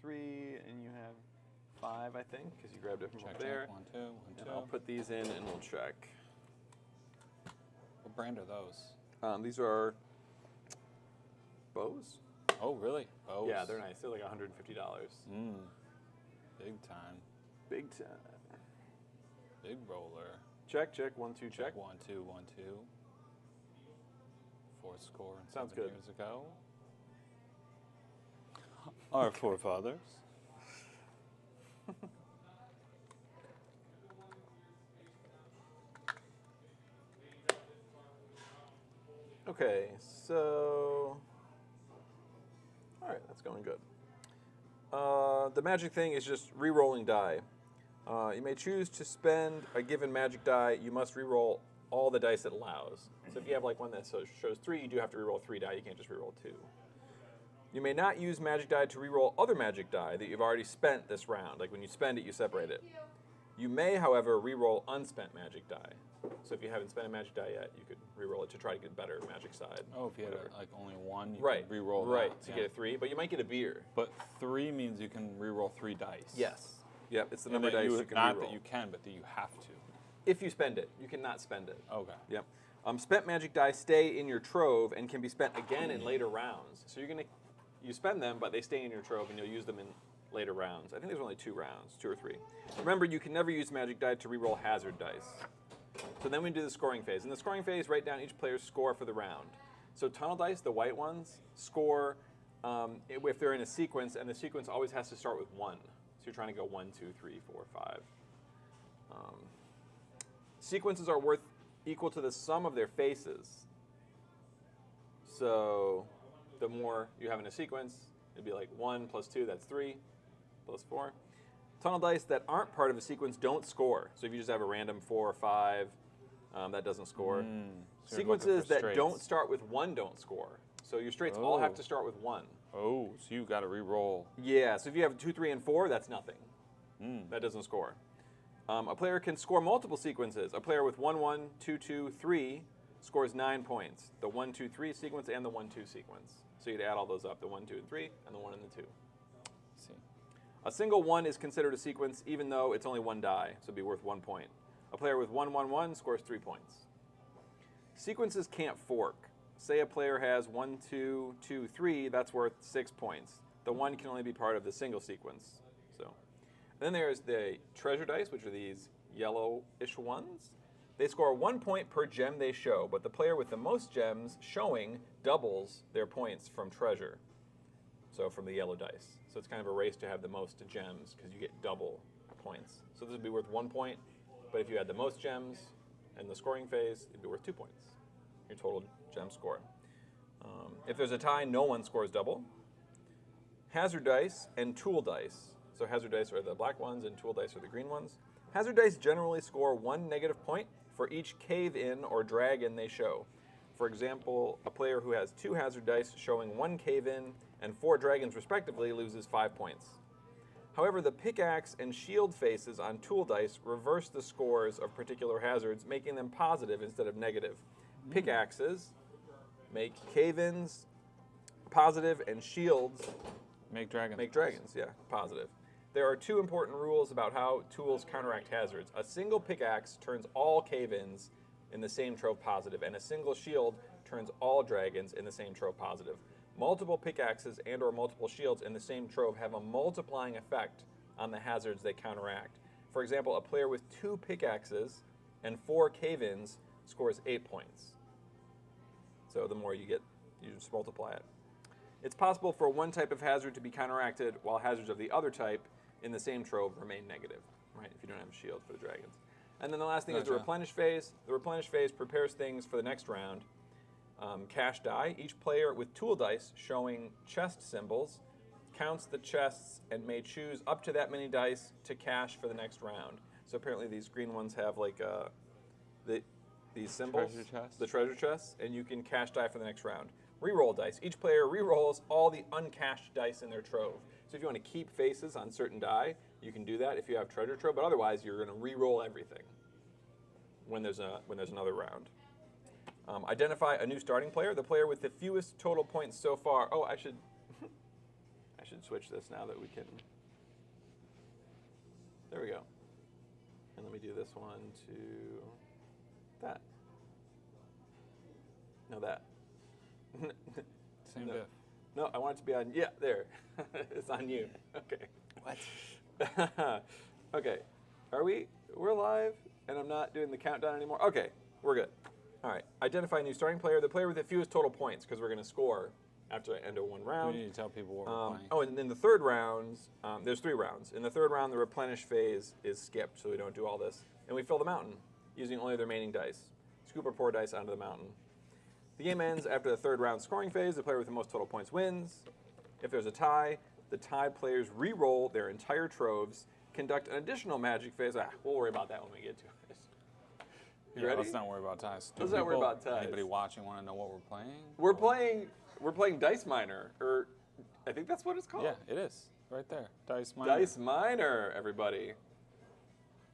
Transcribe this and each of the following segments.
3, and you have 5, I think, because you grabbed it from Check, up there. check. 1, 2, 1, 2. And I'll put these in, and we'll check. What brand are those? These are Bose. Oh, really? Bose. Yeah, they're nice. They're like $150. Big time. Big time. Big roller. Check, check. 1, 2, check. 1, 2, 1, 2. Fourth score Sounds 7 good. years ago. Our forefathers. Okay, so all right, that's going good. The magic thing is just re-rolling die. You may choose to spend a given magic die. You must re-roll all the dice it allows. So if you have like one that shows 3, you do have to re-roll 3 die. You can't just re-roll 2. You may not use magic die to re-roll other magic die that you've already spent this round. Like when you spend it, you separate it. You may, however, re-roll unspent magic die. So if you haven't spent a magic die yet, you could re-roll it to try to get better magic side. Oh, if you had like only one, you right, could re-roll right, that. to get a 3, but you might get a beer. But 3 means you can re-roll 3 dice. Yes. Yep, it's the number of that dice you can not re-roll. that you can, but that you have to. If you spend it. You cannot spend it. Okay. Yep. Spent magic die stay in your trove and can be spent again in later rounds. So you spend them, but they stay in your trove, and you'll use them in later rounds. I think there's only 2 rounds, 2 or 3. Remember, you can never use magic die to re-roll hazard dice. So then we do the scoring phase. In the scoring phase, write down each player's score for the round. So tunnel dice, the white ones, score if they're in a sequence, and the sequence always has to start with 1. So you're trying to go 1, 2, 3, 4, 5. Sequences are worth equal to the sum of their faces. So the more you have in a sequence, it'd be like 1 plus 2, that's 3, plus 4. Tunnel dice that aren't part of a sequence don't score. So if you just have a random 4 or 5, that doesn't score. So Sequences that don't start with 1 don't score. So your straights all have to start with 1. Oh, so you got to re-roll. Yeah, so if you have 2, 3, and 4, that's nothing. That doesn't score. A player can score multiple sequences. A player with 1, 1, 2, 2, 3 scores 9 points. The 1, 2, 3 sequence and the 1, 2 sequence. So you'd add all those up, the 1, 2, and 3, and the 1 and the 2. See. A single 1 is considered a sequence even though it's only 1 die, so it'd be worth 1 point. A player with 1, 1, 1 scores 3 points. Sequences can't fork. Say a player has 1, 2, 2, 3, that's worth 6 points. The 1 can only be part of the single sequence. Then there's the treasure dice, which are these yellowish ones. They score 1 point per gem they show, but the player with the most gems showing doubles their points from treasure. So from the yellow dice. So it's kind of a race to have the most gems because you get double points. So this would be worth 1 point, but if you had the most gems in the scoring phase, it'd be worth 2 points. Your total gem score. If there's a tie, no one scores double. Hazard dice and tool dice. So hazard dice are the black ones and tool dice are the green ones. Hazard dice generally score 1 negative point for each cave-in or drag-in they show. For example, a player who has 2 hazard dice showing 1 cave-in and 4 dragons respectively loses 5 points. However, the pickaxe and shield faces on tool dice reverse the scores of particular hazards, making them positive instead of negative. Pickaxes make cave-ins positive and shields make dragons. Make dragons, yeah, positive. There are 2 important rules about how tools counteract hazards. A single pickaxe turns all cave-ins in the same trove positive, and a single shield turns all dragons in the same trove positive. Multiple pickaxes and or multiple shields in the same trove have a multiplying effect on the hazards they counteract. For example, a player with 2 pickaxes and 4 cave-ins scores 8 points. So the more you get, you just multiply it. It's possible for one type of hazard to be counteracted while hazards of the other type in the same trove remain negative, right, if you don't have a shield for the dragons. And then the last thing is the replenish phase. The replenish phase prepares things for the next round. Cash die. Each player with tool dice showing chest symbols counts the chests and may choose up to that many dice to cash for the next round. So apparently these green ones have like these symbols, the treasure chests, and you can cash die for the next round. Reroll dice. Each player rerolls all the uncashed dice in their trove. So if you want to keep faces on certain die, you can do that if you have treasure trove, but otherwise you're going to reroll everything when there's another round. Identify a new starting player, the player with the fewest total points so far. Oh, I I should switch this now that we can. There we go. And let me do this one to that. No, that. Same no. diff. No, I want it to be on. Yeah, there. It's on you. Okay. What? Okay. We're live, and I'm not doing the countdown anymore. Okay, we're good. All right. Identify a new starting player. The player with the fewest total points, because we're going to score after the end of one round. We need to tell people what we're playing. Oh, and in the third round, there's 3 rounds. In the third round, the replenish phase is skipped, so we don't do all this. And we fill the mountain using only the remaining dice. Scoop or pour dice onto the mountain. The game ends after the third round scoring phase. The player with the most total points wins. If there's a tie, the tied players re-roll their entire troves, conduct an additional magic phase. We'll worry about that when we get to it. You ready? Let's not worry about ties. Let's not worry about ties. Anybody watching want to know what we're playing? We're playing Dice Miner, or I think that's what it's called. Yeah, it is. Right there. Dice Miner. Dice Miner, everybody.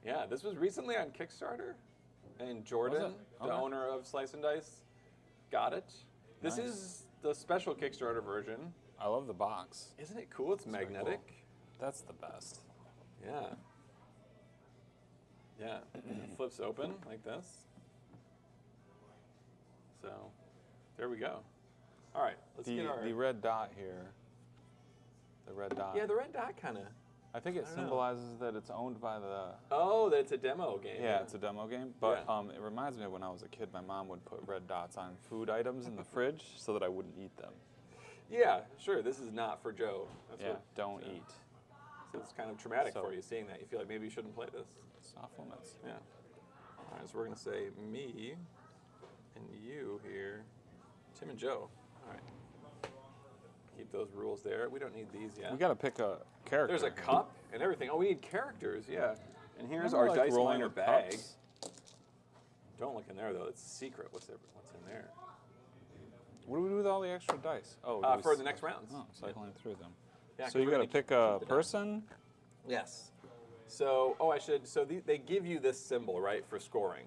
Yeah, this was recently on Kickstarter, and Jordan, the owner of Slice and Dice, got it. This is the special Kickstarter version. I love the box. Isn't it cool? It's magnetic. Cool. That's the best. Yeah. Yeah. It flips open like this. So, there we go. All right, let's get our... The red dot here. The red dot. Yeah, the red dot kind of... I think it symbolizes that it's owned by the... Oh, that it's a demo game. Yeah, it's a demo game. But it reminds me of when I was a kid, my mom would put red dots on food items in the fridge so that I wouldn't eat them. Yeah, sure. This is not for Joe. That's don't eat. So it's kind of traumatic for you seeing that. You feel like maybe you shouldn't play this. Off limits. Yeah. All right, so we're going to say me and you here. Tim and Joe. All right. Keep those rules there. We don't need these yet. We got to pick a character. There's a cup and everything. Oh, we need characters, yeah. And here's our Dice Miner bag. Cups. Don't look in there, though. It's a secret. What's in there? What do we do with all the extra dice? Oh, for the next rounds. Oh, cycling through them. Yeah, so you got to pick a person? Yes. So, they give you this symbol, right, for scoring,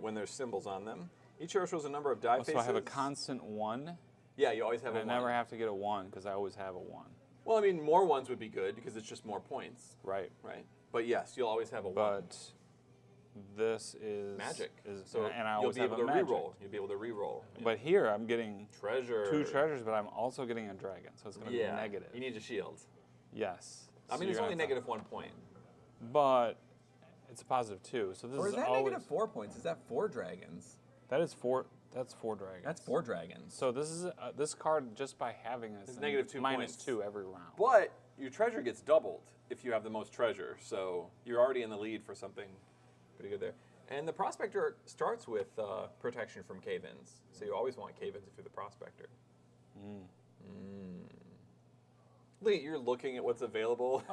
when there's symbols on them. Each hero shows a number of die faces. So I have a constant 1? Yeah, you always have a 1. I never have to get a 1 because I always have a 1. Well, I mean, more 1s would be good because it's just more points. Right. Right. But yes, you'll always have a 1. But this is... Magic. And I always have a magic. You'll be able to re-roll. Yeah. But here I'm getting... Treasure. 2 treasures, but I'm also getting a dragon, so it's going to be negative. You need your shield. Yes. I mean, it's only negative 1 point. But it's a positive 2, so this or is that always... negative 4 points? Is that 4 dragons? That is 4... That's 4 dragons. That's 4 dragons. So this is this card, just by having this, is negative 2 minus points. 2 every round. But your treasure gets doubled if you have the most treasure, so you're already in the lead for something pretty good there. And the Prospector starts with protection from cave-ins, so you always want cave-ins if you're the Prospector. Look at you're looking at what's available.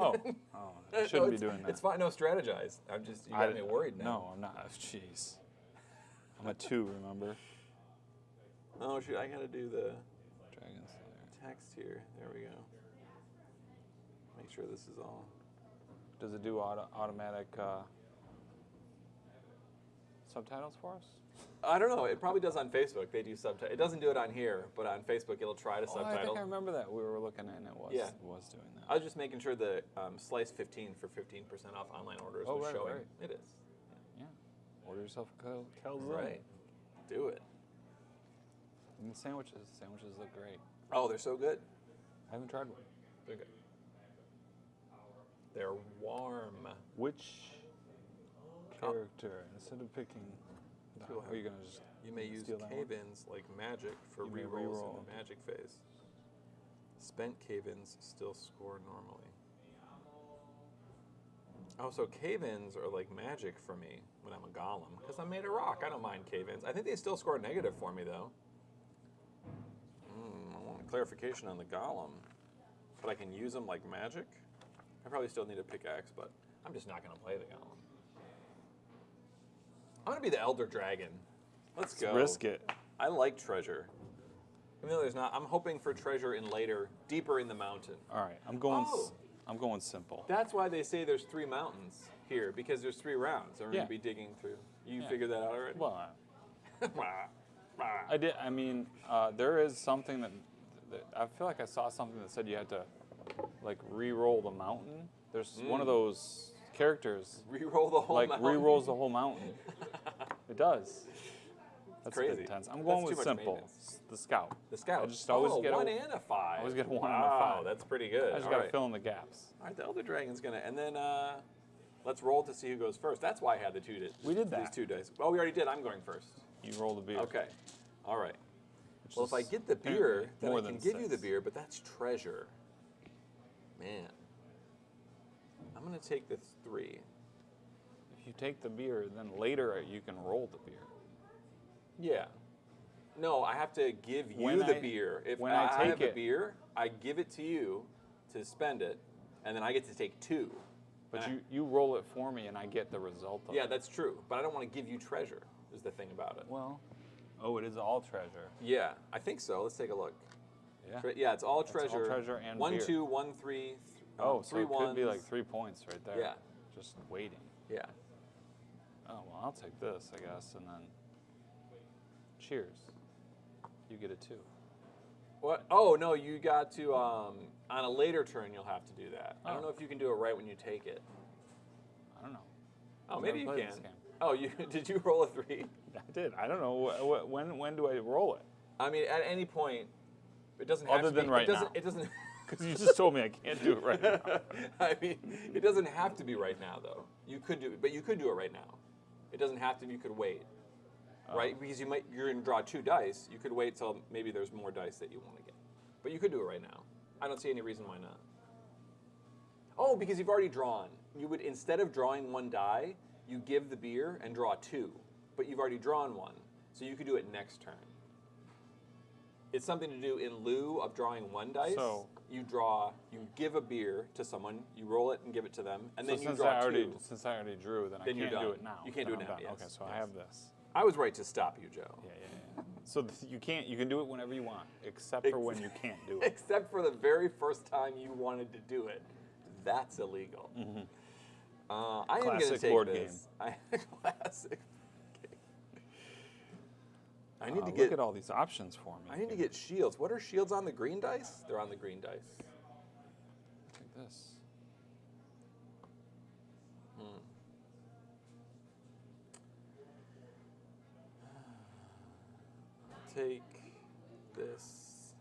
I shouldn't be doing that. It's fine. No, strategize. You got me worried now. No, I'm not. Jeez. I'm a 2, remember? Oh, shoot. I got to do the Dragon Slayer. Text here. There we go. Make sure this is all. Does it do automatic subtitles for us? I don't know. It probably does on Facebook. They do subtitles. It doesn't do it on here, but on Facebook it'll try to subtitle. I think I remember that. We were looking and it was doing that. I was just making sure the Slice 15 for 15% off online orders was showing. Right. It is. Yeah. Order yourself a calzone. Right. Do it. And the sandwiches. Sandwiches look great. Oh, they're so good. I haven't tried one. They're good. They're warm. Which character, instead of picking... Are you going to just You may use cave-ins like magic for re-rolls in the magic phase. Spent cave-ins still score normally. Oh, so cave-ins are like magic for me when I'm a golem, because I'm made of rock. I don't mind cave-ins. I think they still score negative for me, though. I want clarification on the golem. But I can use them like magic? I probably still need a pickaxe, but I'm just not going to play the golem. I'm going to be the Elder Dragon. Let's go. Risk it. I like treasure. Even though there's not, I'm hoping for treasure in later, deeper in the mountain. All right, I'm going simple. That's why they say there's 3 mountains here, because there's 3 rounds, and we're going to be digging through. You figured that out already? Well, I did. I mean, there is something that I feel like I saw something that said you had to like re-roll the mountain. There's one of those characters Reroll the whole like mountain. re-rolls the whole mountain. It does. That's crazy. a bit intense. I'm going That's with too much simple. maintenance. The scout. The scout. I just always get a 1 and a 5. I always get a 1 wow, and a 5. That's pretty good. I just All got to right. fill in the gaps. All right, the Elder Dragon's gonna, and then let's roll to see who goes first. That's why I had the We did that. These 2 dice. Oh, we already did. I'm going first. You roll the beer. Okay. All right. Which Well, is if I get the beer, apparently then more I can than give you the 6. beer, but that's treasure. Man. I'm gonna take the 3. If you take the beer, then later you can roll the beer. Yeah. No, I have to give you When the I- beer. If when I I have take a it- beer, I give it to you to spend it, and then I get to take 2. But And you roll it for me and I get the result of yeah, it. that's true. But I don't want to give you treasure, is the thing about it. Well, oh, it is all treasure. Yeah, I think so. Let's take a look. Yeah. Yeah, it's all It's all treasure. treasure and 1, beer. 2, 1, 3. Oh, so 3 it could be ones. like 3 points right there. Yeah. Just waiting. Yeah. Oh, well, I'll take this, I guess, and then cheers. You get it too. What? Oh no, you got to on a later turn. You'll have to do that. I don't Oh. know if you can do it right when you take it. I don't know. Oh, I've maybe never you played can. this game. Oh, you did you roll a 3? I did. I don't know. When do I roll it? I mean, at any point, it doesn't have Other to than be, right it doesn't, now. It doesn't. Because you just told me I can't do it right now. I mean, it doesn't have to be right now, though. You could do it, but you could do it right now. It doesn't have to. You could wait, right? Because you're going to draw 2 dice. You could wait till maybe there's more dice that you want to get, but you could do it right now. I don't see any reason why not. Oh, because you've already drawn. You would, instead of drawing 1 die, you give the beer and draw 2, but you've already drawn 1, so you could do it next turn. It's something to do in lieu of drawing 1 dice. So- you give a beer to someone, you roll it and give it to them, and then you since draw I 2. since I already drew, then Then I you're can't do done. it now. You can't do Then it now, I'm done. yes, Okay, so I yes. have this. I was right to stop you, Joe. Yeah. So you can do it whenever you want, except for when you can't do it. Except for the very first time you wanted to do it. That's illegal. I am going to Classic take board this. Classic. I need to Look get. at all these options for me. I need to get shields. What are shields on the green dice? They're on the green dice. Take this. Take this.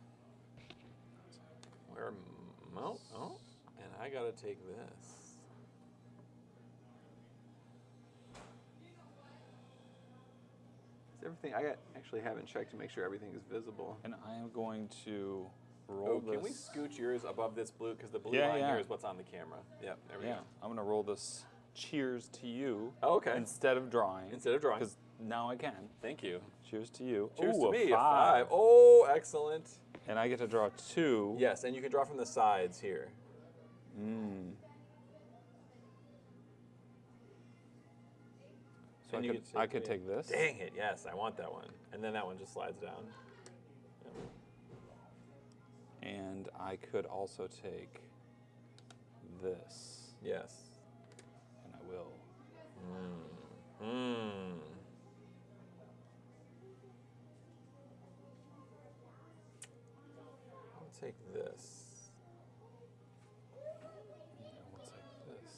Where? Oh, and I gotta take this. Is everything? Actually haven't checked to make sure everything is visible. And I am going to roll Oh, this. can we scooch yours above this blue? Because the blue Yeah, line yeah. here is what's on the camera. Yep, there we Yeah, go. I'm going to roll this cheers to you. Oh, okay. Instead of drawing. Instead of drawing. Because now I can. Thank you. Cheers to you. Cheers Ooh, to me, a a 5. 5. Oh, excellent. And I get to draw 2. Yes, and you can draw from the sides here. So And you I could take this. Dang it, yes, I want that one. And then that one just slides down. Yep. And I could also take this. Yes. And I will. I'll take this. And I will take this.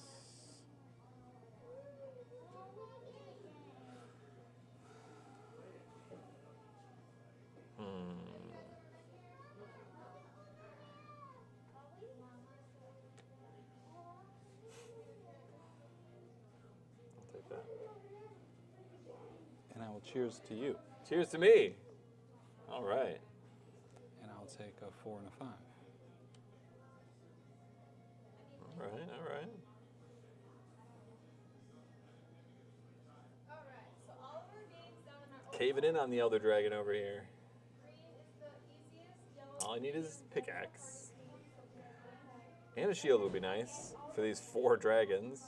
I'll take that. And I will cheers to you. Cheers to me. All right. And I'll take a 4 and a 5. All right, all right. Alright, so all of our games down in our Caving in on the Elder Dragon over here. green is the easiest, yellow. All I need is pickaxe. And a shield would be nice for these 4 dragons.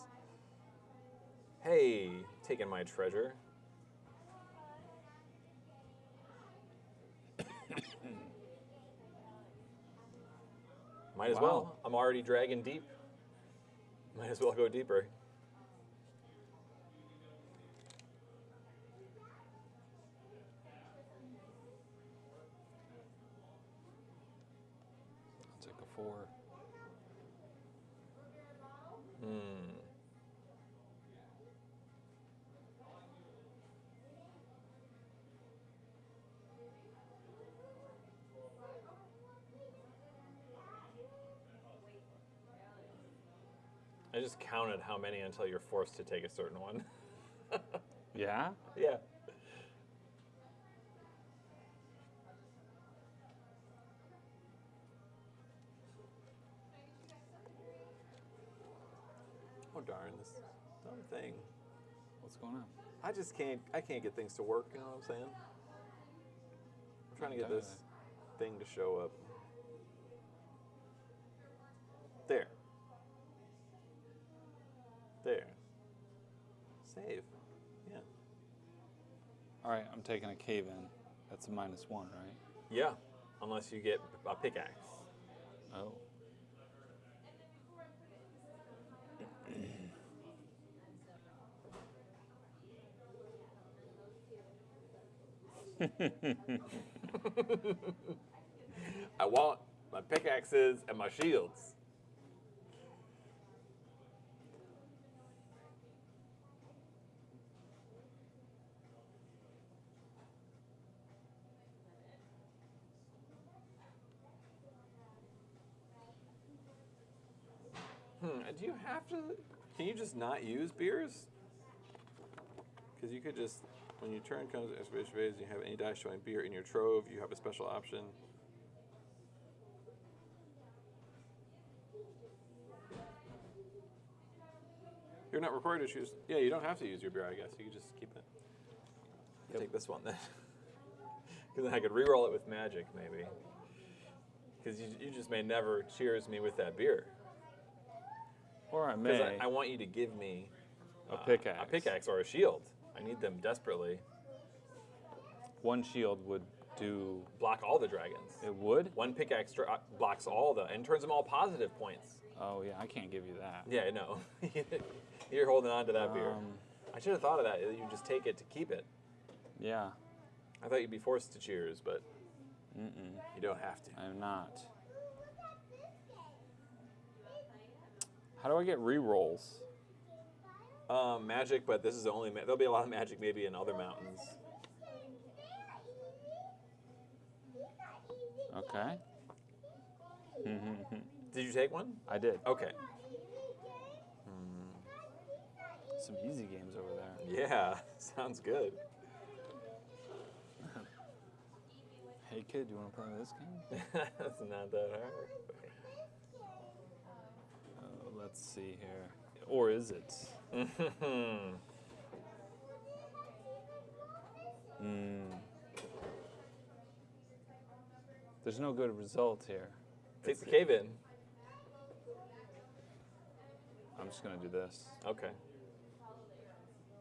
Hey, taking my treasure. Might as Wow. well. I'm already dragging deep. Might as well go deeper. I'll take a 4. I just counted how many until you're forced to take a certain one. Yeah? Yeah. Oh darn, this dumb thing. What's going on? I can't get things to work, you know what I'm saying? I'm trying to get this thing to show up. There. There. Save. Yeah. All right, I'm taking a cave in. That's a -1, right? Yeah. Unless you get a pickaxe. Oh. I want my pickaxes and my shields. Do you have to? Can you just not use beers? Because you could just, when your turn comes to exclamation phase, and you have any die showing beer in your trove, you have a special option. You're not required to choose. Yeah, you don't have to use your beer, I guess. You can just keep it. Yep. Take this one then. Because then I could re-roll it with magic, maybe. Because you just may never cheers me with that beer. Or I Because may. I want you to give me A pickaxe. a pickaxe or a shield. I need them desperately. One shield would do. Block all the dragons. It would? One pickaxe blocks all the, and turns them all positive points. Oh, yeah, I can't give you that. Yeah, I know. You're holding on to that beer. Um, I should have thought of that. You just take it to keep it. Yeah. I thought you'd be forced to cheers, but Mm-mm. you don't have to. I'm not. How do I get re-rolls? Magic, but this is the only. There'll be a lot of magic maybe in other mountains. Okay. Did you take one? I did. Okay. Some easy games over there. Yeah, sounds good. Hey kid, do you want to play this game? That's not that hard. Let's see here. Or is it? There's no good result here. Take the cave in. I'm just gonna do this. Okay.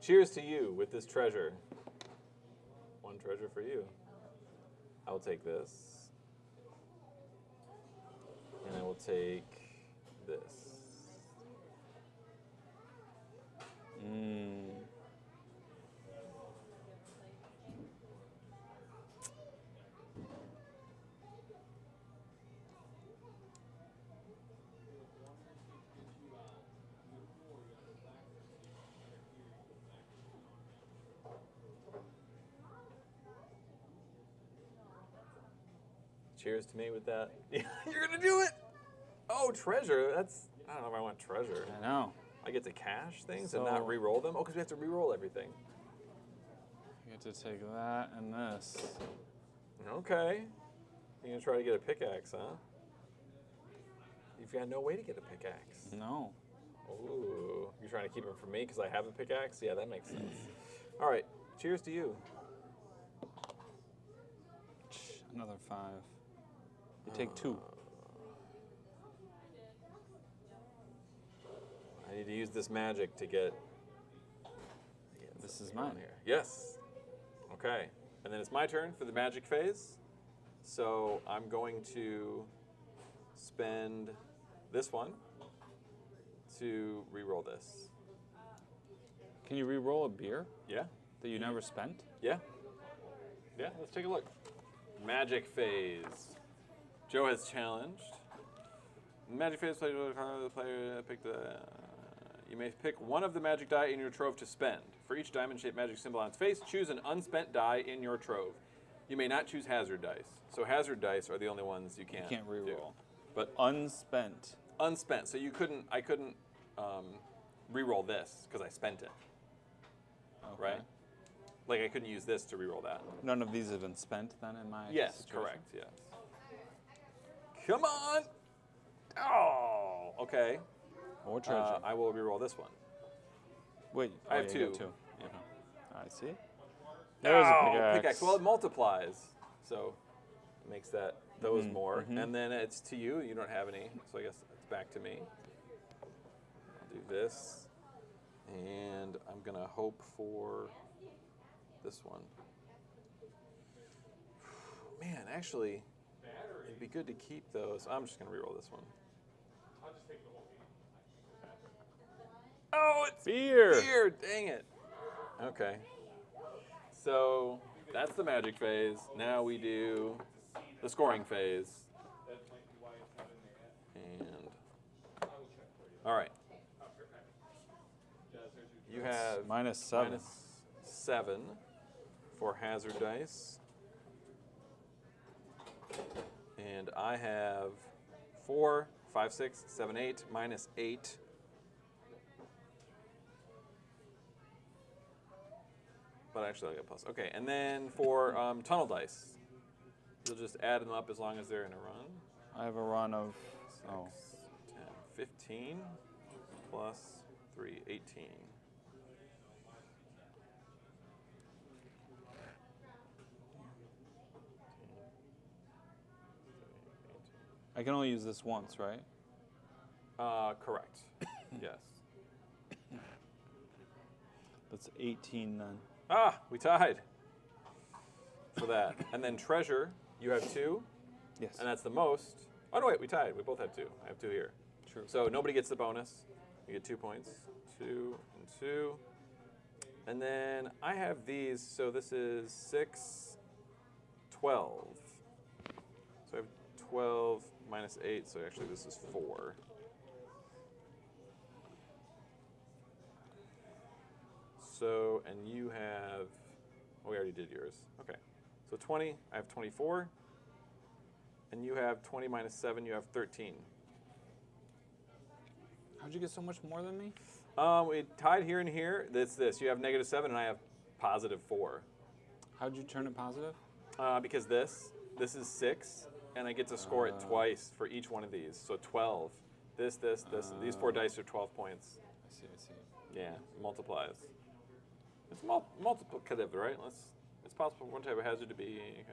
Cheers to you with this treasure. One treasure for you. I'll take this. And I will take this. Cheers to me with that. You're gonna do it! Oh, treasure. That's, I don't know if I want treasure. I know. I get to cash things So- and not re-roll them? Oh, because we have to re-roll everything. You get to take that and this. Okay. You're gonna try to get a pickaxe, huh? You've got no way to get a pickaxe. No. Ooh. You're trying to keep them from me because I have a pickaxe? Yeah, that makes sense. All right. Cheers to you. Another 5. You take 2. I need to use this magic to get This is something on mine. here. Yes. Okay. And then it's my turn for the magic phase. So I'm going to spend this one to re-roll this. Can you re-roll a beer Yeah? that you never spent? Yeah? Yeah, let's take a look. Magic phase. Joe has challenged. Magic phase, the player pick the. You may pick one of the magic die in your trove to spend. For each diamond-shaped magic symbol on its face, choose an unspent die in your trove. You may not choose hazard dice. So hazard dice are the only ones you can't You can't re-roll. do. But Unspent. unspent. So you couldn't. I couldn't re-roll this because I spent it. Okay. Right? Like I couldn't use this to re-roll that. None of these have been spent then in my Yes, situation? correct. Yes. Come on. Oh, okay. More treasure. I will re-roll this one. Wait, I have yeah, you got two. two. Okay. I see. There's a pickaxe. Well, it multiplies, so it makes those more. And then it's to you. You don't have any, so I guess it's back to me. I'll do this, and I'm gonna hope for this one. Man, actually, it'd be good to keep those. I'm just gonna re-roll this one. Oh, it's Beer. beer! Dang it. Okay. So that's the magic phase. Now we do the scoring phase. And all right. You have -7. -7 for hazard dice. And I have 4, 5, 6, 7, 8, -8. But actually, I'll get plus. Okay, and then for tunnel dice, you'll just add them up as long as they're in a run. I have a run of 6, 10, 15, plus 3, 18. I can only use this once, right? Correct. Yes. That's 18 then. Ah, we tied for that. And then treasure, you have 2, Yes. and that's the most. Oh, no, wait, we tied. We both have 2. I have 2 here. True. So nobody gets the bonus. You get 2 points. 2 and 2. And then I have these, so this is 6, 12. So I have 12 minus 8, so actually this is 4. So, and you have, oh, we already did yours. Okay. So 20, I have 24. And you have 20 minus 7, you have 13. How'd you get so much more than me? We tied here and here. This. You have -7 and I have +4. How'd you turn it positive? Because this is 6, and I get to score it twice for each one of these. So 12. This. These 4 dice are 12 points. I see. Yeah, multiplies. It's multiplicative, right? It's possible for one type of hazard to be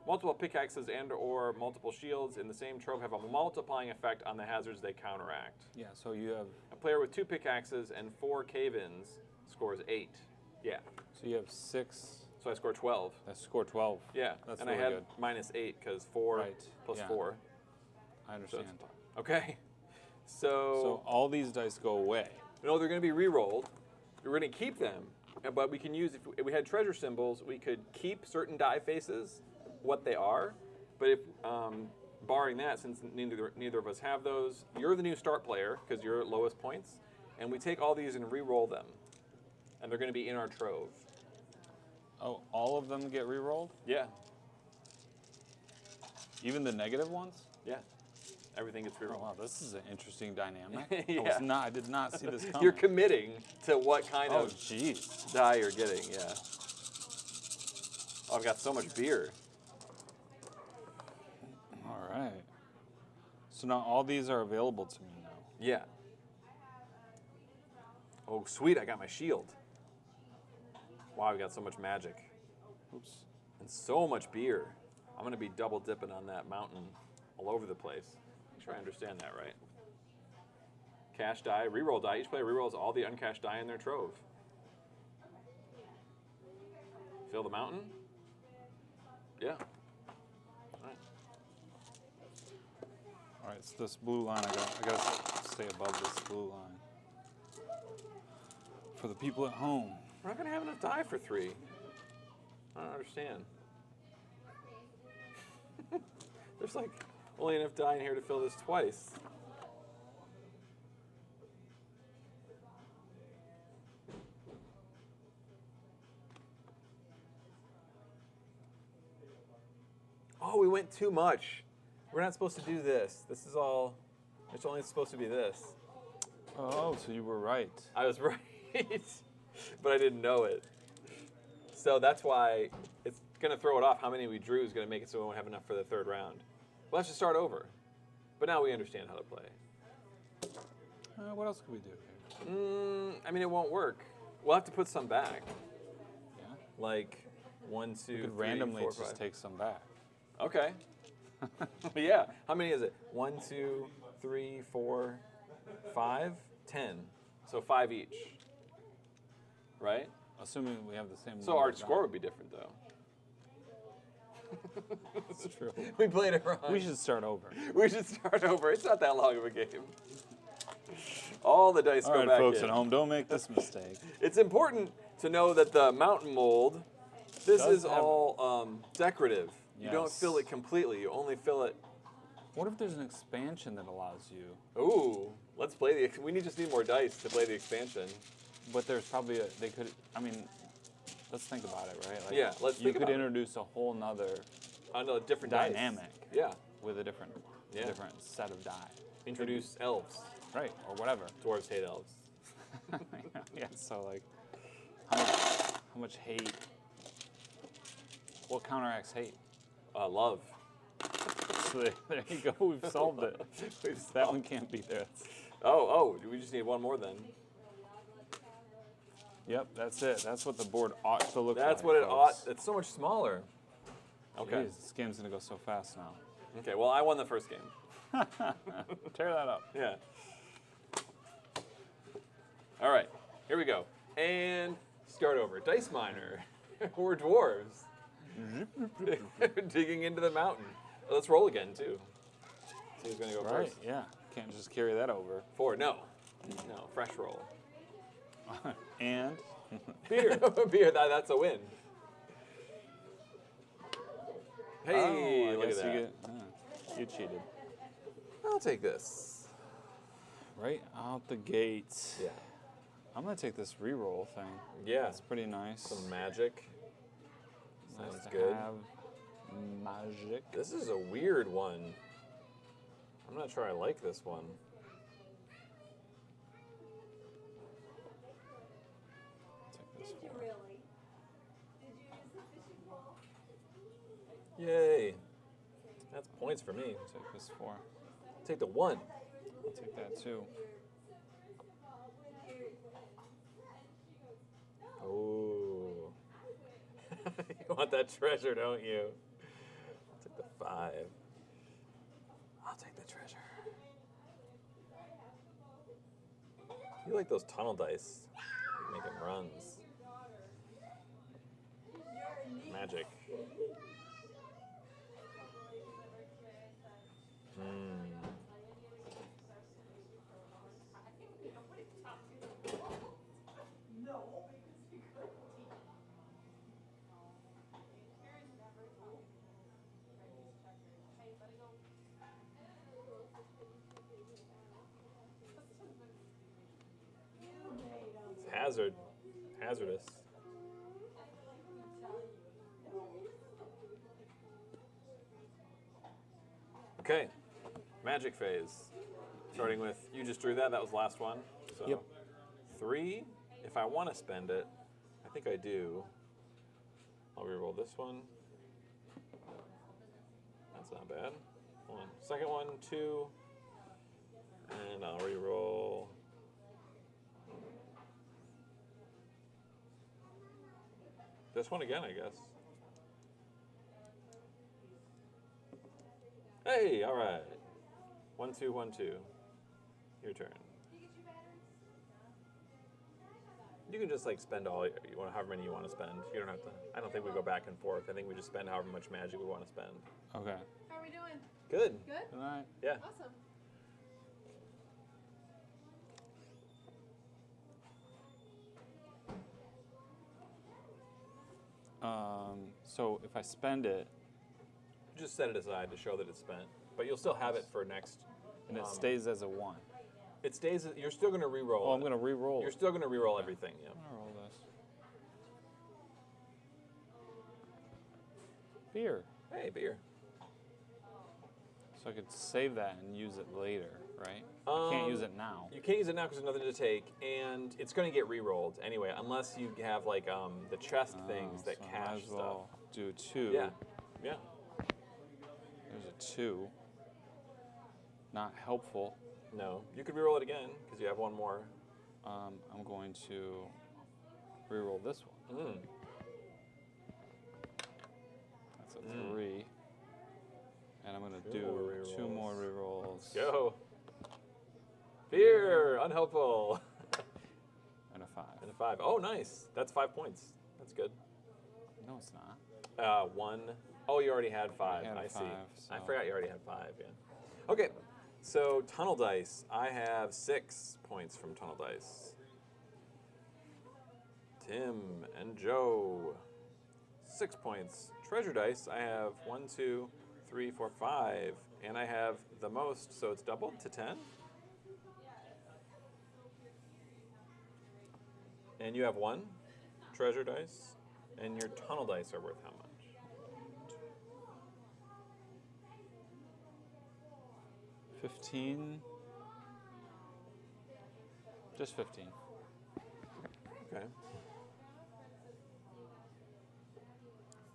multiple pickaxes and/or multiple shields in the same trove have a multiplying effect on the hazards they counteract. Yeah, so you have... A player with 2 pickaxes and 4 cave-ins scores 8. Yeah. So you have 6. So I score 12. I score 12. Yeah. That's and really I had good. -8 because 4 plus yeah. 4. I understand. Okay. So all these dice go away. No, they're going to be re-rolled. We're going to keep them, but we can use, if we had treasure symbols, we could keep certain die faces, what they are. But if, barring that, since neither of us have those, you're the new start player because you're at lowest points, and we take all these and re-roll them, and they're going to be in our trove. Oh, all of them get re-rolled? Yeah. Even the negative ones? Yeah. Everything gets Oh, re-rolled. wow, this is an interesting dynamic. Yeah. I did not see this coming. You're committing to what kind Oh, of jeez. die you're getting, yeah. Oh, I've got so much beer. All right. So now all these are available to me now. Yeah. Oh, sweet, I got my shield. Wow, we got so much magic. Oops. And so much beer. I'm going to be double dipping on that mountain all over the place. Make sure I understand that right. Cash die, reroll die. Each player rerolls all the uncashed die in their trove. Fill the mountain? Yeah. All right. All right, so this blue line, I gotta stay above this blue line. For the people at home. We're not going to have enough die for 3. I don't understand. There's like only enough die in here to fill this twice. Oh, we went too much. We're not supposed to do this. This is all, it's only supposed to be this. Oh, so you were right. I was right, but I didn't know it. So that's why it's going to throw it off. How many we drew is going to make it so we won't have enough for the third round. We'll have to start over. But now we understand how to play. What else could we do here? I mean, it won't work. We'll have to put some back. Yeah. Like 1, 2, You could 3, randomly 4, just 5. take some back. Okay. Yeah. How many is it? 1, 2, 3, 4, 5, 10. So 5 each. Right? Assuming we have the same. So our score would be different, though. That's true. We played it wrong. We should start over. We should start over. It's not that long of a game. All the dice All go right, back folks in. at home, don't make this mistake. It's important to know that the mountain mold, this Does is have- all decorative. You don't Yes. fill it completely. You only fill it. What if there's an expansion that allows you? Ooh, let's play the. We just need more dice to play the expansion. But there's probably they could. I mean, let's think about it, right? Like, Yeah, let's You think could about it. introduce a whole nother On a different dice. dynamic Yeah. with a different Yeah. set of die. Introduce elves. Right, or whatever. Dwarves hate elves. Yeah. So like, how much hate? What counteracts hate? Love. So there you go. We've solved it. That one can't be there. Oh, we just need one more then. Yep, that's it. That's what the board ought to look like. That's what it ought. folks. It's so much smaller. Okay. Jeez, this game's gonna go so fast now. Okay. Well, I won the first game. Tear that up. Yeah. All right. Here we go. And start over. Dice Miner. We're dwarves. Digging into the mountain. Let's roll again too. See who's gonna go Right. first. Yeah. Can't just carry that over. 4. No. Fresh roll. And Beer. Beer. That's a win. Hey, I look guess at that. you cheated. I'll take this. Right out the gates. Yeah. I'm gonna take this re-roll thing. Yeah. It's pretty nice. Some magic. Nice Sounds to good. have magic. This is a weird one. I'm not sure I like this one. Take this Did you for. really? Did you use the fishing pole? Yay. That's points for me. Take this for. Take the 1. I'll take that too. Ooh. You want that treasure, don't you? Take the 5. I'll take the treasure. You like those tunnel dice. Making runs. Magic. It's hazardous. Okay, magic phase. Starting with, you just drew that, that was the last one. So Yep. 3, if I want to spend it, I think I do. I'll reroll this one. That's not bad. Hold on. Second one, 2. And I'll reroll. This one again, I guess. Hey, all right. 1, 2, 1, 2. Your turn. You can just like spend all you want, however many you want to spend. You don't have to. I don't think we go back and forth. I think we just spend however much magic we want to spend. Okay. How are we doing? Good. Good? Good night. Yeah. Awesome. So if I spend it Just set it aside to show that it's spent, but you'll still have it for next. and it stays as a 1. It stays. You're still going to re-roll. Oh, I'm it. gonna re-roll. You're still going to re-roll everything. Yeah. I'm gonna roll this. Beer. Hey, beer. So I could save that and use it later. right? I can't use it now. You can't use it now because there's nothing to take, and it's going to get re-rolled anyway, unless you have like the chest things that so I cache might as well stuff. do 2. Yeah, yeah. There's a 2. Not helpful. No, you could re-roll it again because you have one more. I'm going to re-roll this one. Mm. That's a 3. And I'm going to do more 2 more re-rolls. Go. Fear, unhelpful. And a 5. And a 5. Oh, nice. That's 5 points. That's good. No, it's not. 1. Oh, you already had 5. had I 5, see. I so- forgot you already had 5. Yeah. Okay. So tunnel dice. I have 6 points from tunnel dice. Tim and Joe. 6 points. Treasure dice. I have 1, 2, 3, 4, 5, and I have the most, so it's doubled to 10. And you have 1 treasure dice, and your tunnel dice are worth how much? $15. Just 15. Okay.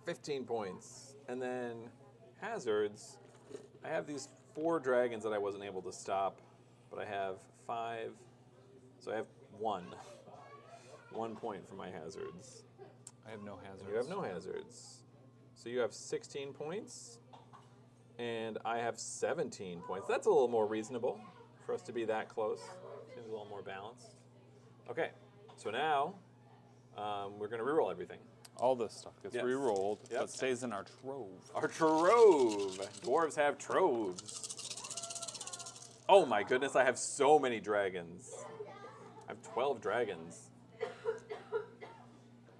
15 points. And then hazards. I have these 4 dragons that I wasn't able to stop, but I have 5. So I have 1. 1 point for my hazards. I have no hazards. You have no hazards. So you have 16 points, and I have 17 points. That's a little more reasonable for us to be that close. Seems a little more balanced. Okay, so now we're going to reroll everything. All this stuff gets Yes. re-rolled, Yep. but stays in our trove. Our trove. Dwarves have troves. Oh my goodness, I have so many dragons. I have 12 dragons.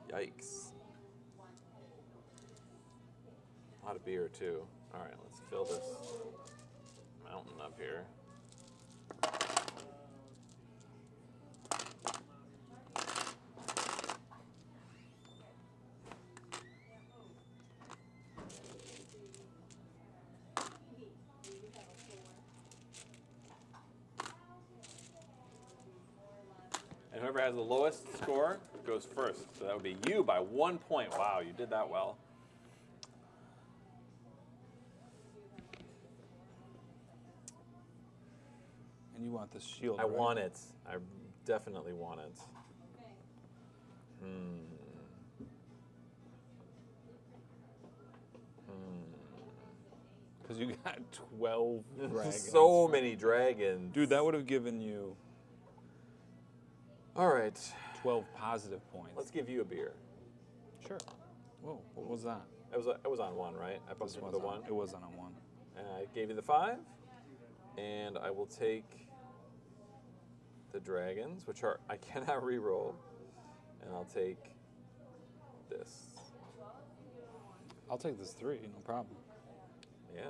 Yikes. A lot of beer, too. All right, let's fill this mountain up here. And whoever has the lowest score goes first. So that would be you by 1 point. Wow, you did that well. And you want this shield, I right? want it. I definitely want it. Because you got 12 dragons. So many dragons. Dude, that would have given you All right, 12 positive points. let's give you a beer. Sure. Whoa, what was that? It was on 1, right? I put This it for was the on, 1. It was on a 1. And I gave you the 5. And I will take the dragons, which are I cannot re-roll. And I'll take this. I'll take this 3, no problem. Yeah.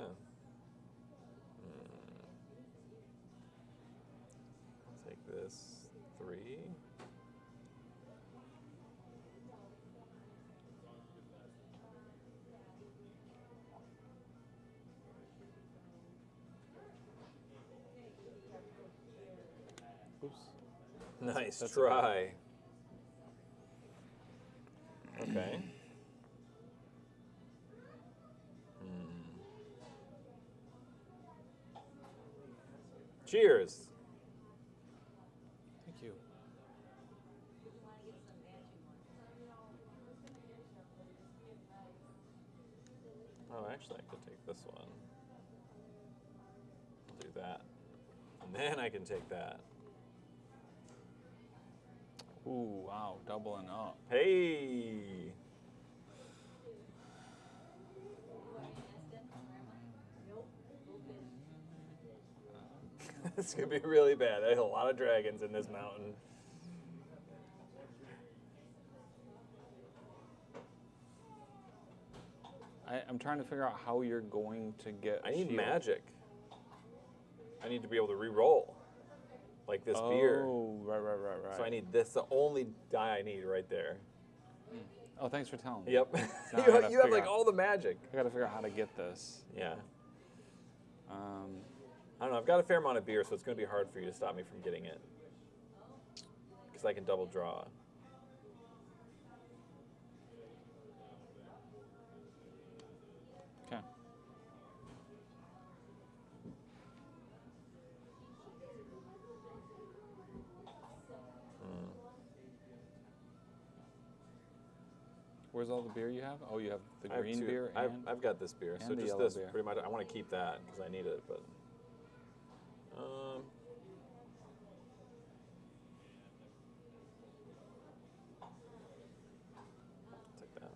I'll take this 3. Oops. Nice That's try. Okay. Cheers. Thank you. Oh, actually, I could take this one. I'll do that. And then I can take that. Ooh, wow, doubling up. Hey! It's going to be really bad. There's a lot of dragons in this mountain. I'm trying to figure out how you're going to get I need shield. magic. I need to be able to re-roll. Like this beer. Oh, right. So I need this, the only die I need right there. Oh, thanks for telling me. Yep. Now I you gotta you have figure like out- all the magic. I gotta figure out how to get this. Yeah. I don't know. I've got a fair amount of beer, so it's going to be hard for you to stop me from getting it. Because I can double draw. Okay. Where's all the beer you have? Oh, you have the green beer and I've got this beer. So and the just yellow this, beer. pretty much. I want to keep that because I need it, but... take that.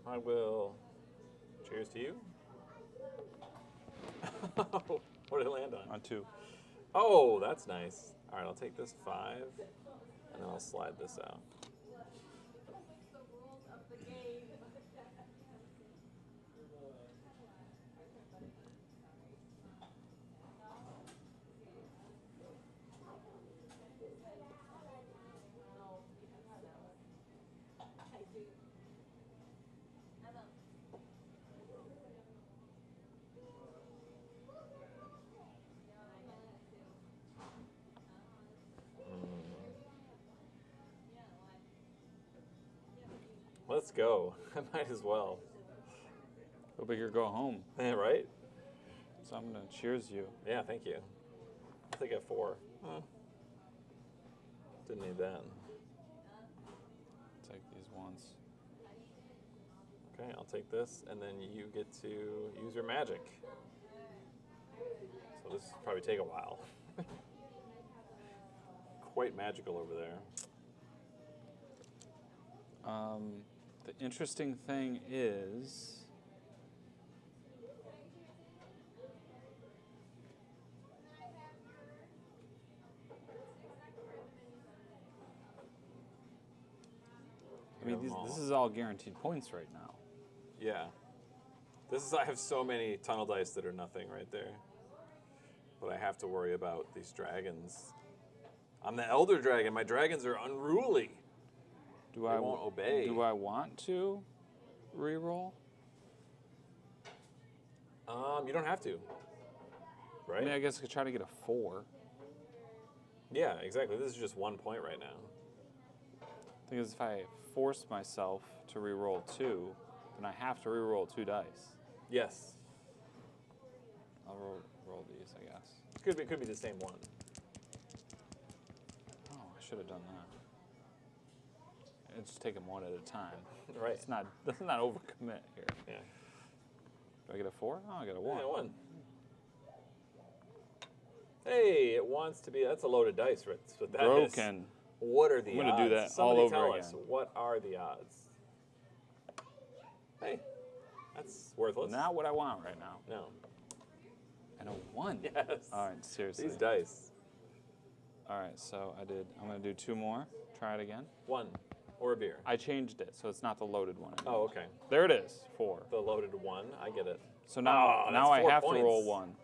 I will. Cheers to you. What did it land on? on 2. Oh, that's nice. All right, I'll take this 5, and then I'll slide this out. The rules of the game. Let's go. I might as well. Go big or go home. Yeah, right? So I'm going to cheers you. Yeah, thank you. I'll take a 4. Didn't need that. Take these ones. Okay, I'll take this, and then you get to use your magic. So this will probably take a while. Quite magical over there. The interesting thing is, I mean, this is all guaranteed points right now. Yeah. I have so many tunnel dice that are nothing right there. But I have to worry about these dragons. I'm the Elder Dragon. My dragons are unruly. They won't obey. Do I want to reroll? You don't have to. Right? I mean, I guess I could try to get a 4. Yeah, exactly. This is just 1 point right now. Because if I force myself to reroll 2, then I have to reroll 2 dice. Yes. I'll roll these, I guess. It could be the same one. Oh, I should have done that. It's just take them one at a time. Right. Let's not overcommit here. Yeah. Do I get a 4? Oh, I got a 1. Yeah, 1. Hey, it wants to be. That's a loaded dice, right? That's what that is. Broken. What are the odds? I'm gonna do that Somebody all over tell again. us, what are the odds? Hey, that's worthless. Not what I want right now. No. And a 1. Yes. All right, seriously. These dice. All right, so I'm going to do 2 more. Try it again. 1 or a beer. I changed it, so it's not the loaded one anymore. Oh, okay. There it is, 4. The loaded 1. I get it. So now, that's I 4 have points. to roll 1.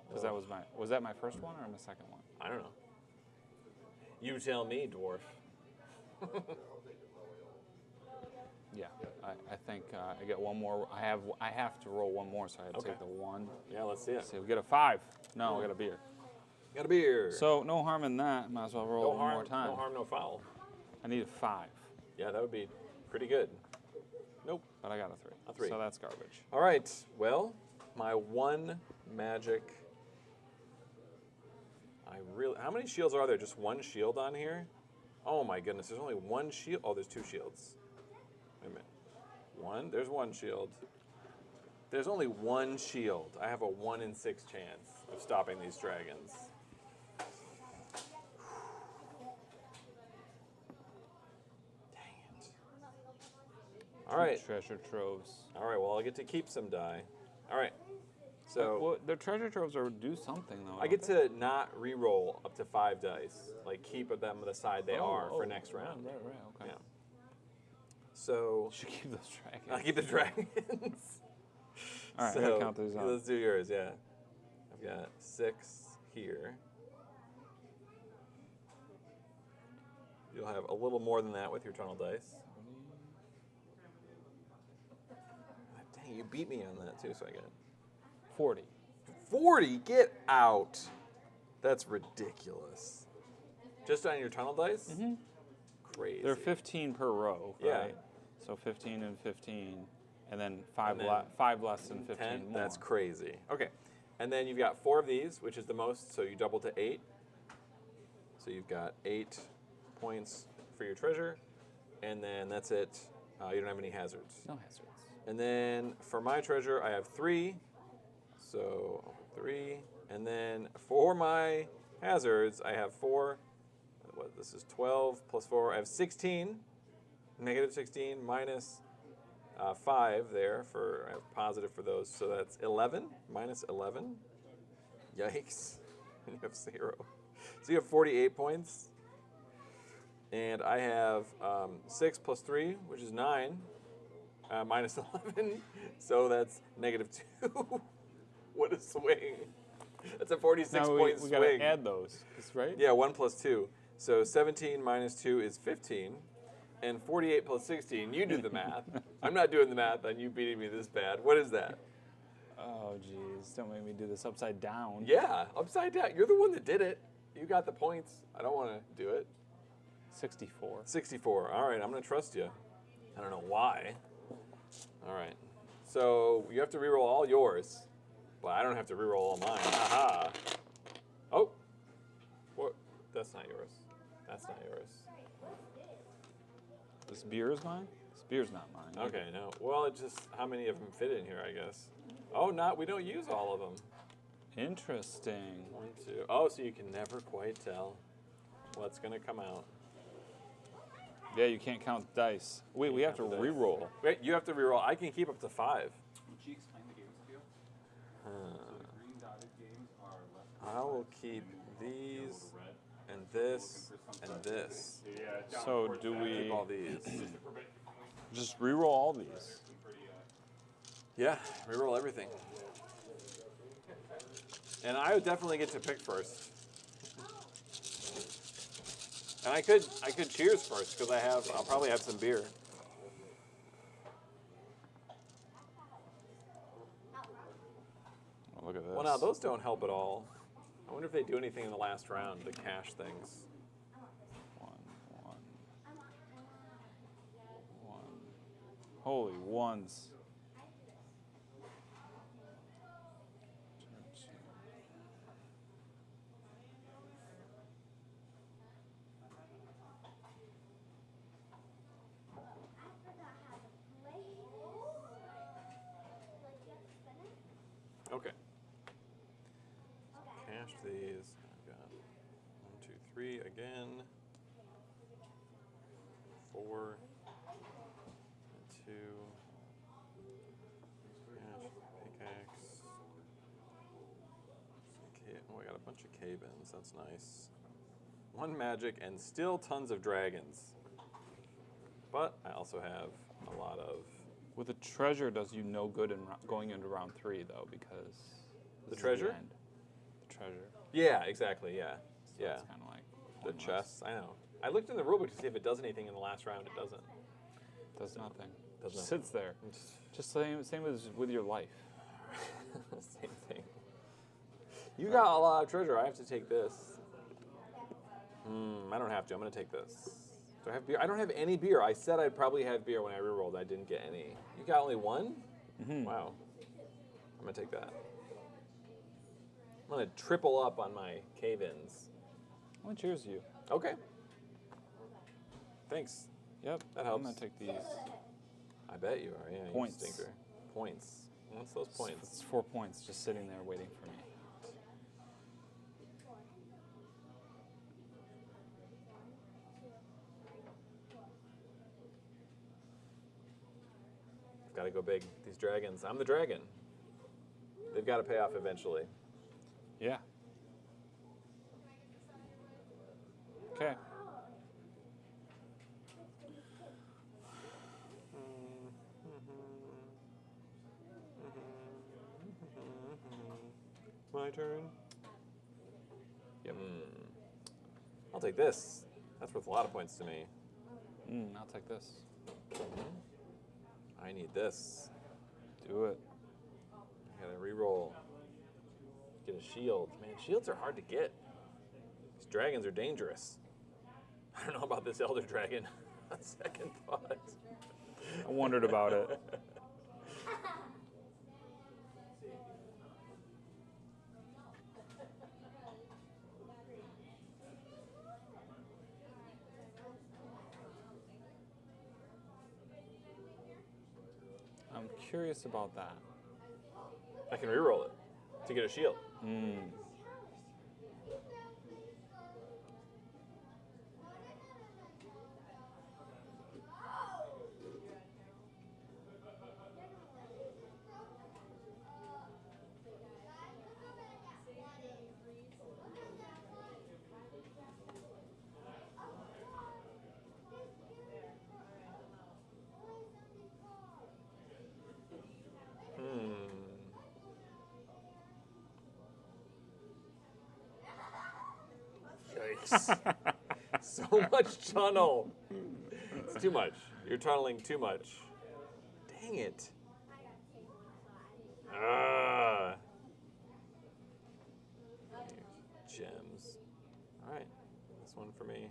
Because was that my first one or my second one? I don't know. You tell me, dwarf. Yeah, I think I get 1 more. I have to roll 1 more, so I had to take the 1. Yeah, let's see it. So we get a 5. No, I got a beer. Got a beer. So no harm in that. Might as well roll no one more time. No harm, no foul. I need a 5. Yeah, that would be pretty good. Nope. But I got a 3. A 3. So that's garbage. All right. Well, my 1 magic. How many shields are there? Just 1 shield on here? Oh my goodness, there's only 1 shield. Oh, there's 2 shields. Wait a minute. 1, there's 1 shield. There's only 1 shield. I have a 1 in 6 chance of stopping these dragons. Dang it. All right. Treasure troves. All right, well, I'll get to keep some die. All right. So Well, the treasure troves do something, though. I get to not re-roll up to 5 dice. Like, keep them the side they are for next round. Right, okay. Yeah. So Should keep those dragons. I'll keep the dragons. All right, I so gotta count these on. let's do yours. Yeah, I've got 6 here. You'll have a little more than that with your tunnel dice. Dang, you beat me on that too, so I get 40. 40. Get out. That's ridiculous. Just on your tunnel dice? Mm-hmm. Crazy. They're 15 per row, Yeah. right? So 15 and 15, and then 5 And then five less than 15 10. more. That's crazy. Okay. And then you've got 4 of these, which is the most, so you double to 8. So you've got 8 points for your treasure, and then that's it. You don't have any hazards. No hazards. And then for my treasure, I have 3. So 3. And then for my hazards, I have 4. What, this is 12 plus 4. I have 16. Negative 16 minus 5 there. I have positive for those. So that's 11. Minus 11. Yikes. And you have 0. So you have 48 points. And I have 6 plus 3, which is 9, minus 11. So that's negative 2. What a swing. That's a 46 Now point we swing. gotta add those, right? Yeah, 1 plus 2. So 17 minus 2 is 15. And 48 plus 16, you do the math. I'm not doing the math on you beating me this bad. What is that? Oh, geez. Don't make me do this upside down. Yeah, upside down. You're the one that did it. You got the points. I don't want to do it. 64. 64. All right, I'm going to trust you. I don't know why. All right. So you have to reroll all yours, but I don't have to reroll all mine. Aha. Oh. What? That's not yours. That's not yours. This beer is mine? This beer's not mine. Okay, no. Well, it's just how many of them fit in here, I guess. Oh, we don't use all of them. Interesting. 1, 2. Oh, so you can never quite tell what's going to come out. Yeah, you can't count dice. Wait, we have to count the dice. re-roll. Wait, you have to reroll. I can keep up to 5. Would you explain the games to you? So the green dotted games are left. I will keep these and this and this. So do we Keep all these. just re-roll all these? Yeah, reroll everything. And I would definitely get to pick first. And I could cheers first because I'll probably have some beer. Oh, look at this. Well, now those don't help at all. I wonder if they do anything in the last round to cash things. 1. Holy ones. Okay. Cash these. I've got 1, 2, 3 again. 4. 2. Cash, pickaxe. Oh, I got a bunch of cave-ins. That's nice. 1 magic and still tons of dragons. But I also have a lot of... With a treasure does you no good in going into round 3, though, because... The this is treasure? end. The treasure. Yeah, exactly, yeah. So Yeah. it's kind of like... The pointless. chests, I know. I looked in the rulebook to see if it does anything in the last round. It doesn't. Does nothing. Does Just nothing. sits there. Just same as with your life. Same thing. You got a lot of treasure. I have to take this. I don't have to. I'm going to take this. Do I have beer? I don't have any beer. I said I'd probably have beer when I rerolled. I didn't get any. You got only 1? Mm-hmm. Wow. I'm going to take that. I'm going to triple up on my cave-ins. Well, cheers you. Okay. Thanks. Yep. That helps. I'm going to take these. I bet you are. Yeah, Points. You stinker. Points. What's those points? It's 4 points just sitting there waiting for me. Got to go big. These dragons. I'm the dragon. They've got to pay off eventually. Yeah. Okay. my turn? Yep. I'll take this. That's worth a lot of points to me. I'll take this. I need this. Do it. I gotta reroll. Get a shield. Man, shields are hard to get. These dragons are dangerous. I don't know about this elder dragon. On second thought. I wondered about it. I'm curious about that. I can reroll it to get a shield. Yikes. So much tunnel. It's too much. You're tunneling too much. Dang it. Ah. Gems. All right. This one for me.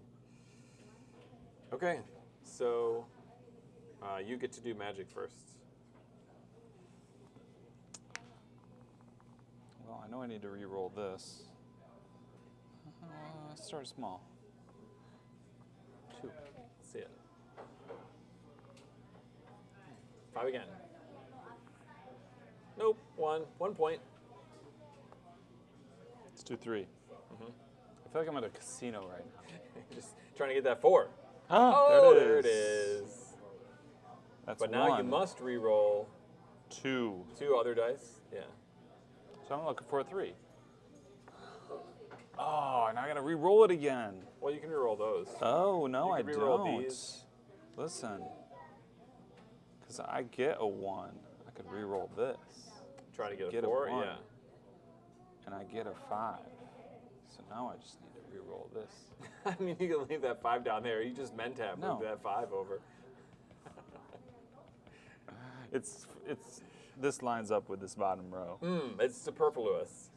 Okay. So you get to do magic first. Well, I know I need to re-roll this. Start small. 2. See it. 5 again. Nope. 1. 1 point. Let's do 3. I feel like I'm at a casino right now. Just trying to get that 4. Oh, there it is. That's But now 1. you must re-roll 2. 2 other dice. Yeah. So I'm looking for a 3. Oh, now I gotta re-roll it again. Well, you can re-roll those. Oh, no, You I can re-roll don't. these. Listen, because I get a 1. I could re-roll this. Try to get a Get a 4. 1. Yeah. And I get a 5. So now I just need to re-roll this. I mean, you can leave that 5 down there. You just meant to have moved No. that 5 over. This lines up with this bottom row. It's superfluous.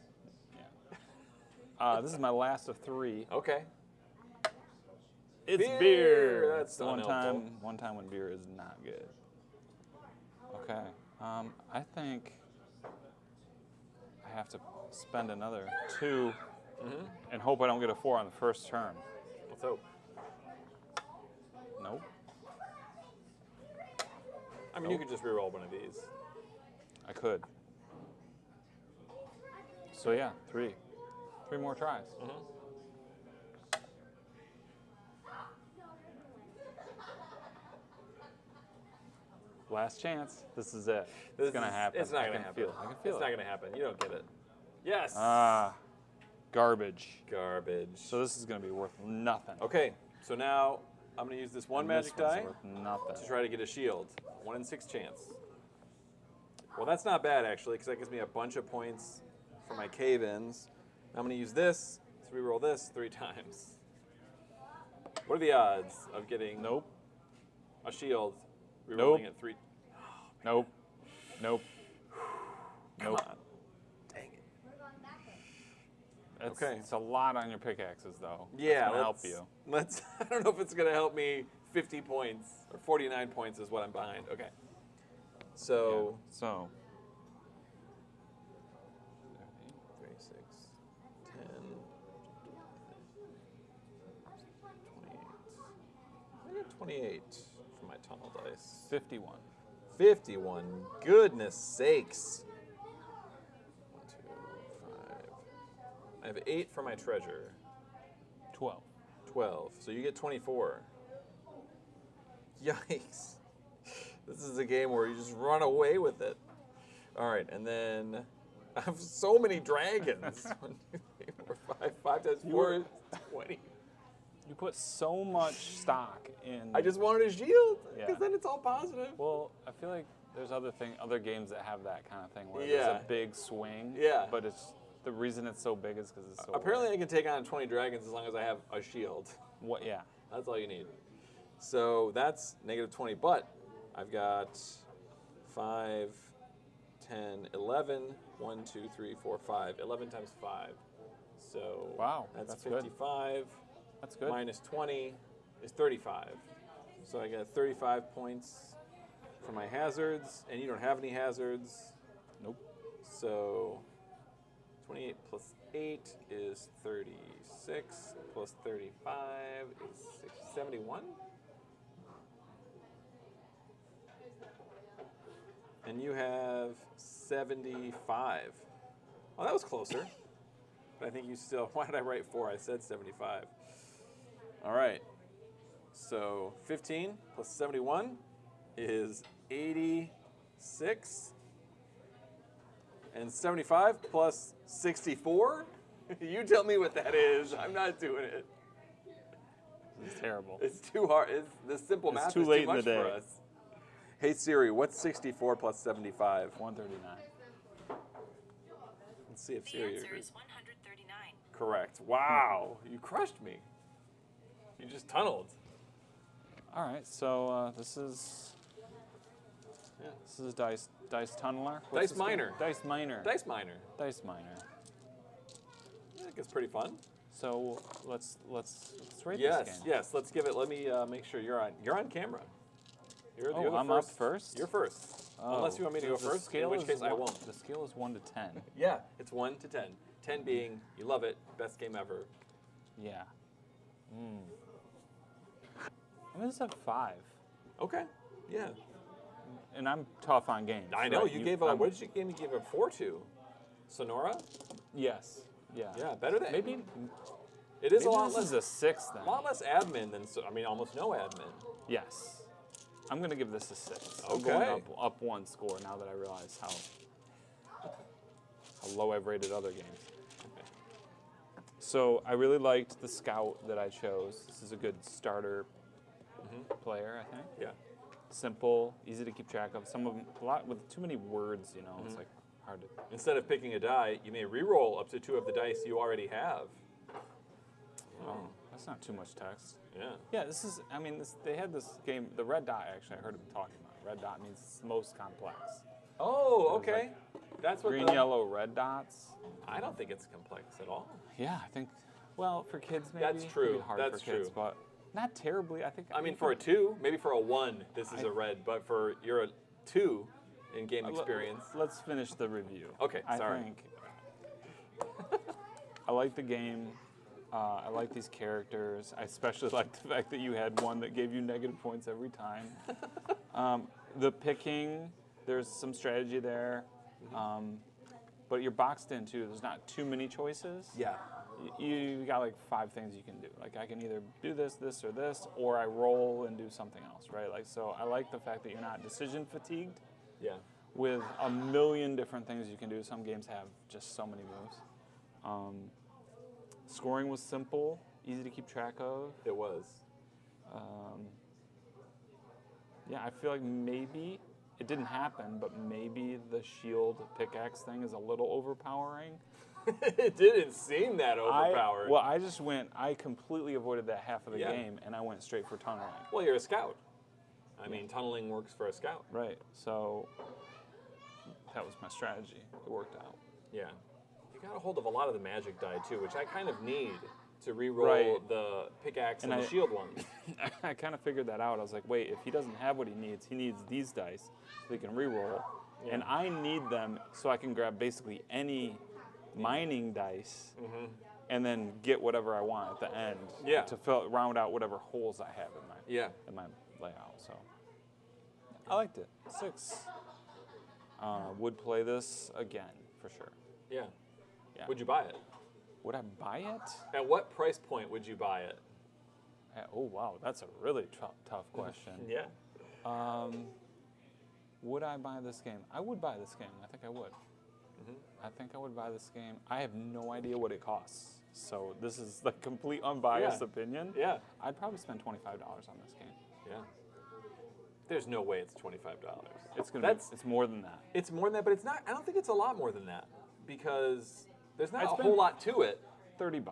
This is my last of 3. Okay. It's Beer! beer. That's the one unhelpful. time when beer is not good. Okay. I think I have to spend another 2 and hope I don't get a 4 on the first turn. Let's hope. Nope. I mean, you could just re-roll one of these. I could. So yeah, 3. 3 more tries. Last chance. This is it. It's gonna happen. It's not I gonna can happen. feel it. I can feel It's it. not gonna happen. You don't get it. Yes. Garbage. Garbage. So this is gonna be worth nothing. Okay. So now I'm gonna use this one And magic this one's die worth nothing. to try to get a shield. 1 in 6 chance. Well, that's not bad actually, because that gives me a bunch of points for my cave-ins. I'm gonna use this to re-roll this 3 times. What are the odds of getting Nope. a shield re-rolling Nope. it 3? Nope. Nope. Come Nope. on. Dang it. It's, Okay. It's a lot on your pickaxes, though. Yeah, That's gonna help let's- you. Let's. I don't know if it's gonna help me. 50 points or 49 points is what I'm behind. Okay. So Yeah. So 3, 6, 10, 28. I got 28 for my tunnel dice. 51. 51. Goodness sakes. 1, 2, 5. I have 8 for my treasure. 12. 12. So you get 24. Yikes. This is a game where you just run away with it. All right, and then I have so many dragons. 1, 2, 3, 4, 5. 5 times 4 is 20. You put so much stock in. I just wanted a shield Yeah. because then it's all positive. Well, I feel like there's other games that have that kind of thing where Yeah. there's a big swing. Yeah. But it's the reason it's so big is because it's so. Apparently, I can take on 20 dragons as long as I have a shield. What? Yeah. That's all you need. So that's negative 20, but I've got 5, 10, 11, 1, 2, 3, 4, 5. 11 times 5. So Wow, that's that's good. 55. That's good. Minus 20 is 35. So I get 35 points for my hazards, and you don't have any hazards. Nope. So 28 plus 8 is 36, plus 35 is 71. And you have 75. Oh, that was closer. But I think you still, why did I write 4? I said 75. All right. So 15 plus 71 is 86. And 75 plus 64? You tell me what that is. I'm not doing it. It's terrible. It's too hard. The simple math too is late too in much the day. for us. Hey Siri, what's 64 plus 75? 139. Let's see if The Siri answer agrees. is 139. Correct. Wow, you crushed me. You just tunneled. All right, so this is Dice Tunneler. Dice Miner. Dice Miner. Dice Miner. Dice Miner. I think it's pretty fun. So let's rate Yes, this game. yes. Let's give it. Let me make sure you're on camera. You're the I'm first. up first? You're first. Unless you want me to go The first, in scale which is case I one- won't. The scale is 1 to 10. Yeah, it's 1 to 10. 10 being you love it, best game ever. Yeah. I'm gonna say 5. Okay. Yeah. And I'm tough on games. I know right? you gave a. What did you game? You gave a 4 to? Sonora. Yes. Yeah. Yeah, better than Maybe. It is Maybe a lot this less. is a 6 then. A lot less admin than. I mean, almost no admin. Yes. I'm gonna give this a 6. I'm going Okay. up 1 score now that I realize how low I've rated other games. So I really liked the scout that I chose. This is a good starter player, I think. Yeah. Simple, easy to keep track of. Some of them, a lot with too many words, you know, it's like hard to. Instead of picking a die, you may re-roll up to 2 of the dice you already have. Oh, that's not too much text. Yeah. Yeah, this is. I mean, they had this game, the red dot. Actually, I heard him talking about it. Red dot means it's most complex. Oh, There's okay. That's what Green, the, yellow, red dots. I don't think it's complex at all. Yeah, I think. Well, for kids, maybe That's it can true. be hard That's for kids, true. but not terribly. I think. I mean, for a 2, maybe for a 1, this is a red, but for you're a 2 in game experience. Let's finish the review. Okay, sorry. I think. I like the game. I like these characters. I especially like the fact that you had one that gave you negative points every time. The picking, there's some strategy there. But you're boxed in too. There's not too many choices. Yeah. You got like 5 things you can do. Like I can either do this, this, or this, or I roll and do something else, right? Like so, I like the fact that you're not decision fatigued. Yeah. With a million different things you can do. Some games have just so many moves. Scoring was simple, easy to keep track of. It was. Yeah, I feel like maybe it didn't happen, but maybe the shield pickaxe thing is a little overpowering. It didn't seem that overpowered. I completely avoided that half of the Yeah. game, and I went straight for tunneling. Well, you're a scout. I mean, tunneling works for a scout. Right, so that was my strategy. It worked out. Yeah. You got a hold of a lot of the magic die, too, which I kind of need to re-roll Right. the pickaxe and, And the I- shield ones. I kind of figured that out. I was like, wait, if he doesn't have what he needs these dice so he can re-roll. Yeah. And I need them so I can grab basically any mining dice and then get whatever I want at the end Yeah. to round out whatever holes I have in my layout. So I liked it. 6. Would play this again for sure. Yeah. Yeah. Would you buy it? Would I buy it? At what price point would you buy it? Oh wow, that's a really tough question. Yeah. Would I buy this game? I would buy this game. I think I would. I think I would buy this game. I have no idea what it costs. So this is the complete unbiased Yeah. opinion. Yeah. I'd probably spend $25 on this game. Yeah. There's no way it's $25. It's more than that. It's more than that, but it's not. I don't think it's a lot more than that because There's not I'd a spend- whole lot to it. $30.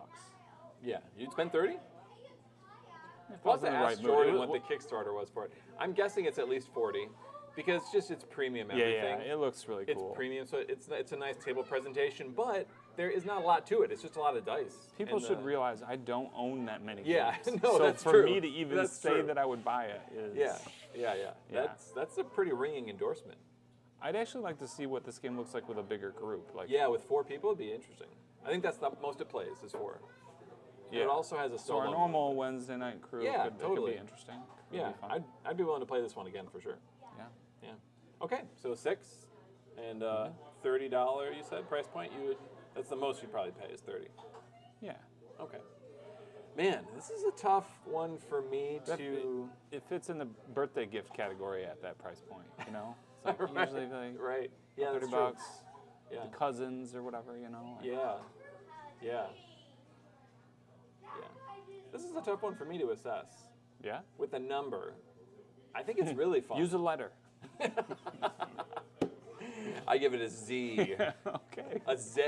Yeah, you'd spend 30. If I We'll was have in to the ask right mood. Jordan It what wa- the Kickstarter was for it. I'm guessing it's at least 40, because it's premium Yeah, everything. yeah, it looks really It's cool. premium, so it's a nice table presentation, but there is not a lot to it. It's just a lot of dice. People And, should realize I don't own that many Yeah, games. no, so that's for true. me to even That's say true. that I would buy it is Yeah. That's a pretty ringing endorsement. I'd actually like to see what this game looks like with a bigger group. Like Yeah, with 4 people, it'd be interesting. I think that's the most it plays is 4. Yeah. It also has a so our solo. normal Wednesday night crew Yeah, could totally. be interesting. Could Yeah, be fun. I'd be willing to play this one again for sure. Yeah. Yeah. Okay, so 6 and $30 you said price point. That's the most you'd probably pay is 30. Yeah. Okay. Man, this is a tough one for me That- to. It fits in the birthday gift category at that price point, you know? It's like Right, usually like right. Yeah, 30 that's true. bucks, Yeah. the cousins or whatever, you know? Like, Yeah. Yeah. This is a tough one for me to assess Yeah? with a number. I think it's really fun. Use a letter. I give it a Z, Okay. a Z,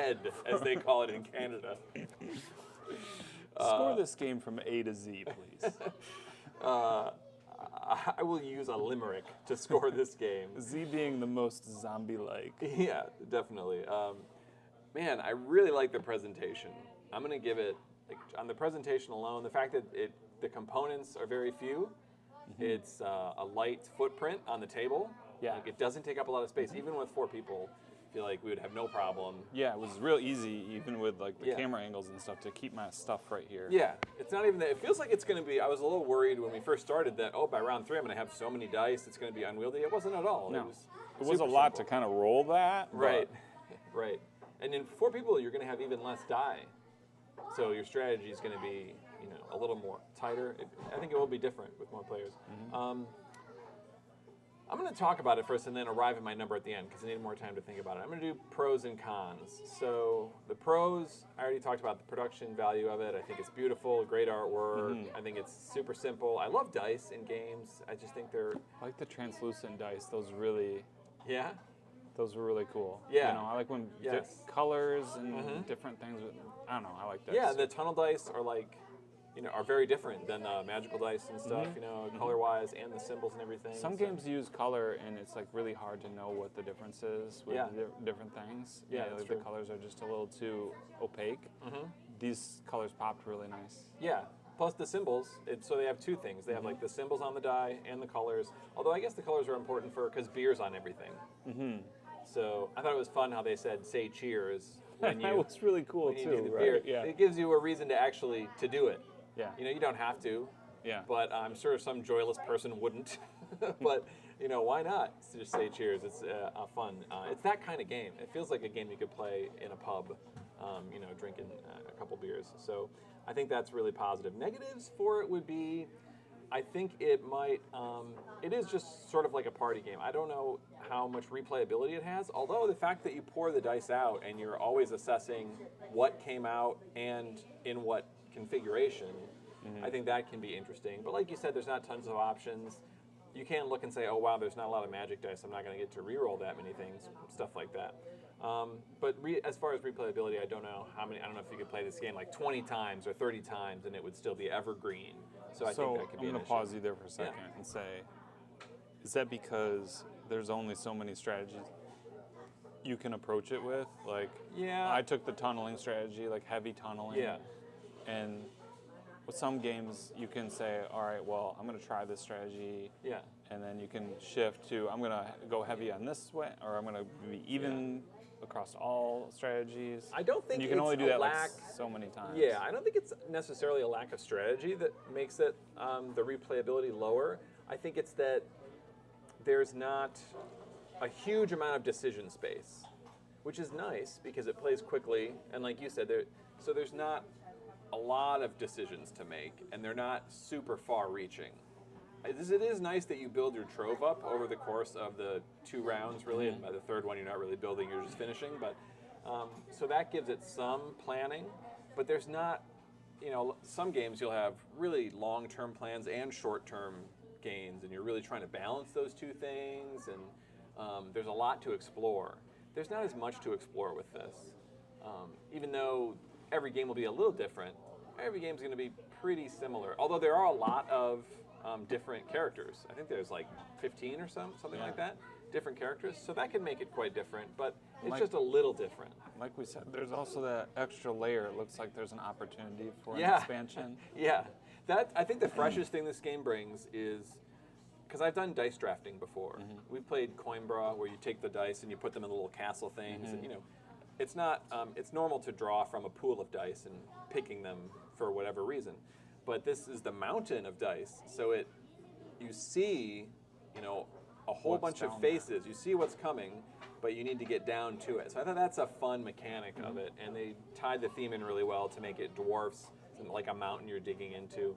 as they call it in Canada. Score this game from A to Z, please. I will use a limerick to score this game. Z being the most zombie-like. Yeah, definitely. Man, I really like the presentation. I'm gonna give it, like, on the presentation alone, the fact that the components are very few. It's a light footprint on the table. Yeah. Like, it doesn't take up a lot of space. Even with 4 people, I feel like we would have no problem. Yeah, it was real easy, even with like the Yeah. camera angles and stuff, to keep my stuff right here. Yeah, it's not even that. It feels like it's going to be. I was a little worried when we first started that, by round 3, I'm going to have so many dice, it's going to be unwieldy. It wasn't at all. No, It it was a super lot simple. to kind of roll that. but- Right, right. And in 4 people, you're going to have even less die. So your strategy is going to be, a little more tighter. I think it will be different with more players. I'm going to talk about it first and then arrive at my number at the end because I need more time to think about it. I'm going to do pros and cons. So the pros, I already talked about the production value of it. I think it's beautiful, great artwork. I think it's super simple. I love dice in games. I just think they're, I like the translucent dice. Those were really cool. Yeah. I like when Yes. colors and different things. I don't know. I like dice. yeah, the tunnel dice are like, are very different than magical dice and stuff, color-wise and the symbols and everything. Some so- games use color, and it's like really hard to know what the difference is with Yeah. different things. Yeah, like that's the true. colors are just a little too opaque. These colors popped really nice. Yeah. Plus the symbols. So they have 2 things. They have like the symbols on the die and the colors. Although I guess the colors are important because beer's on everything. So I thought it was fun how they said "say cheers" when you That was really cool when you do too, the right? beer. Yeah. It gives you a reason to actually to do it. Yeah. You don't have to, Yeah. but I'm sure some joyless person wouldn't. But why not just say cheers? It's fun. It's that kind of game. It feels like a game you could play in a pub, drinking a couple beers. So I think that's really positive. Negatives for it would be, I think it might. It is just sort of like a party game. I don't know how much replayability it has. Although the fact that you pour the dice out and you're always assessing what came out and in what configuration, I think that can be interesting. But like you said, there's not tons of options. You can look and say, oh wow, there's not a lot of magic dice. I'm not going to get to reroll that many things, stuff like that. But as far as replayability, I don't know how many. I don't know if you could play this game like 20 times or 30 times and it would still be evergreen. So I think that could be I'm an going to issue. pause you there for a second and say, is that because there's only so many strategies you can approach it with? Like, Yeah. I took the tunneling strategy, like heavy tunneling. Yeah. And with some games, you can say, all right, well, I'm going to try this strategy. Yeah. And then you can shift to, I'm going to go heavy on this way, or I'm going to be even across all strategies. I don't think and you can it's only do a that like lack- so many times. Yeah, I don't think it's necessarily a lack of strategy that makes it the replayability lower. I think it's that there's not a huge amount of decision space, which is nice because it plays quickly. And like you said, there's not a lot of decisions to make, and they're not super far-reaching. It is nice that you build your trove up over the course of the 2 rounds, really, and by the 3rd one you're not really building, you're just finishing. But so that gives it some planning, but there's not, some games you'll have really long-term plans and short-term gains, and you're really trying to balance those 2 things, and there's a lot to explore. There's not as much to explore with this. Even though every game will be a little different, every game's going to be pretty similar. Although there are a lot of different characters. I think there's like 15 or something like that, different characters. So that can make it quite different, but it's just a little different. Like we said, there's also that extra layer. It looks like there's an opportunity for an expansion. Yeah. I think the freshest thing this game brings is, because I've done dice drafting before. We've played Coimbra, where you take the dice and you put them in little castle things, and it's not. It's normal to draw from a pool of dice and picking them for whatever reason, but this is the mountain of dice. So you see, a whole bunch of faces. You see what's coming, but you need to get down to it. So I thought that's a fun mechanic of it, and they tied the theme in really well to make it dwarfs, like a mountain you're digging into.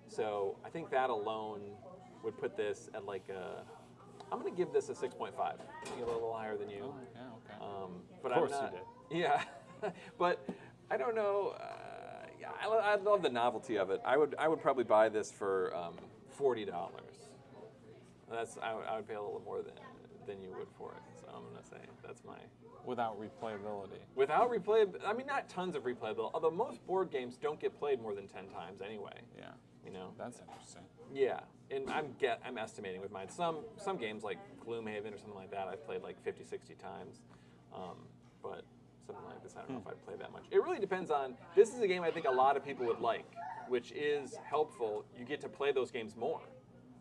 So I think that alone would put this at like I'm going to give this a 6.5. A little higher than you. Oh, yeah, okay. But of course I'm not, you did. Yeah, but I don't know. I love the novelty of it. I would probably buy this for $40. I would pay a little more than you would for it. So I'm gonna say that's my. Without replayability. Without replayability, I mean, not tons of replayability. Although most board games don't get played more than 10 times anyway. Yeah. That's interesting. Yeah, and I'm estimating with mine. Some games like Gloomhaven or something like that, I've played like 50, 60 times. But something like this, I don't know if I'd play that much. It really depends on. This is a game I think a lot of people would like, which is helpful. You get to play those games more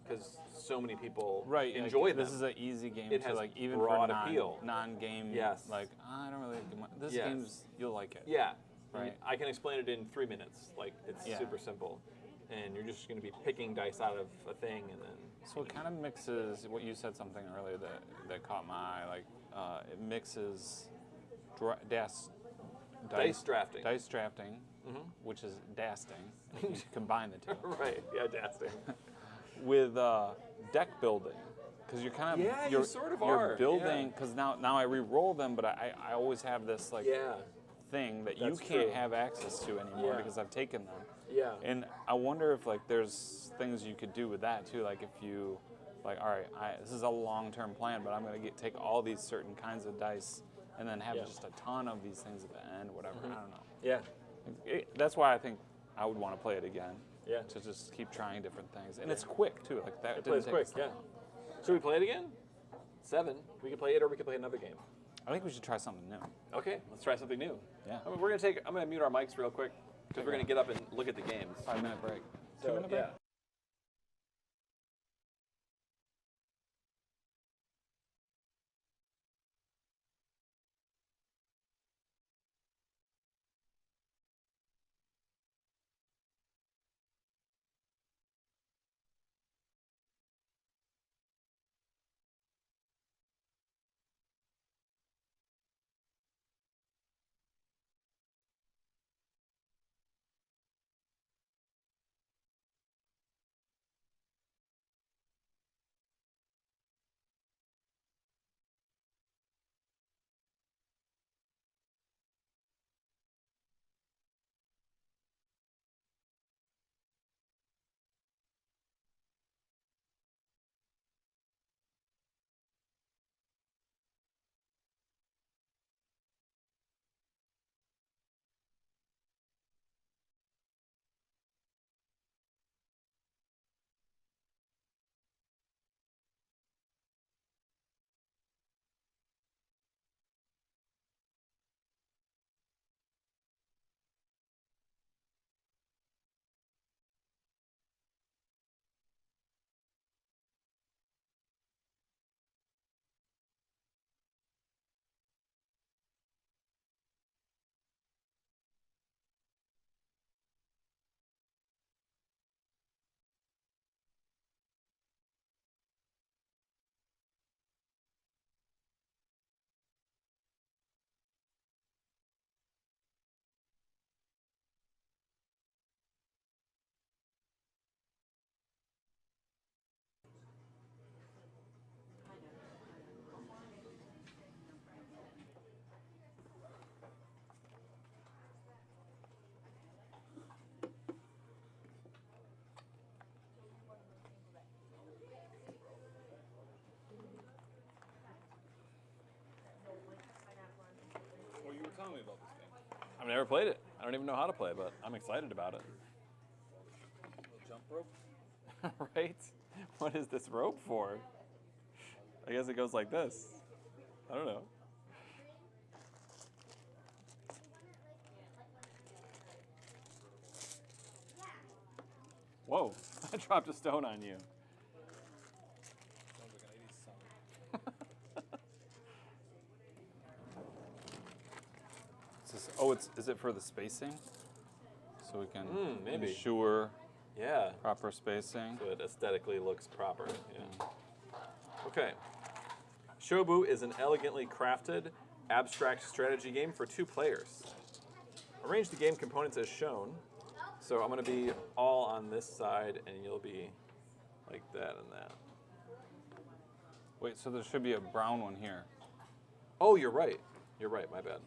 because so many people enjoy them. This is an easy game It to has like even broad for appeal. non-game. Yes. Like I don't really. This game's you'll like it. Yeah. Right. I can explain it in 3 minutes. Like it's super simple, and you're just going to be picking dice out of a thing, and then. So it kind of mixes what you said something earlier that caught my eye. Like it mixes Dice drafting. Dice drafting, which is dasting. You combine the two. Right. Yeah, dasting. With deck building, because you're kind of you sort of you're are building because now I re-roll them, but I always have this like thing that you can't have access to anymore because I've taken them. Yeah. And I wonder if like there's things you could do with that too, like if you like, all right, this is a long-term plan, but I'm going to take all these certain kinds of dice and then have just a ton of these things at the end, whatever. I don't know. Yeah. That's why I think I would want to play it again. Yeah. To just keep trying different things, and it's quick too. Like that. It plays quick. Yeah. Should we play it again? 7. We could play it, or we could play another game. I think we should try something new. Okay, let's try something new. Yeah. I mean, I'm gonna mute our mics real quick because we're gonna get up and look at the games. 5-minute break. So, 2-minute break. yeah. I've never played it. I don't even know how to play, but I'm excited about it. Jump rope. Right? What is this rope for? I guess it goes like this. I don't know. Whoa, I dropped a stone on you. Sounds like an 80s song. Is it for the spacing? So we can maybe. ensure Yeah. proper spacing. So it aesthetically looks proper. Yeah. Okay. Shobu is an elegantly crafted, abstract strategy game for 2 players. Arrange the game components as shown. So I'm going to be all on this side, and you'll be like that and that. Wait, so there should be a brown one here. Oh, you're right. You're right. My bad.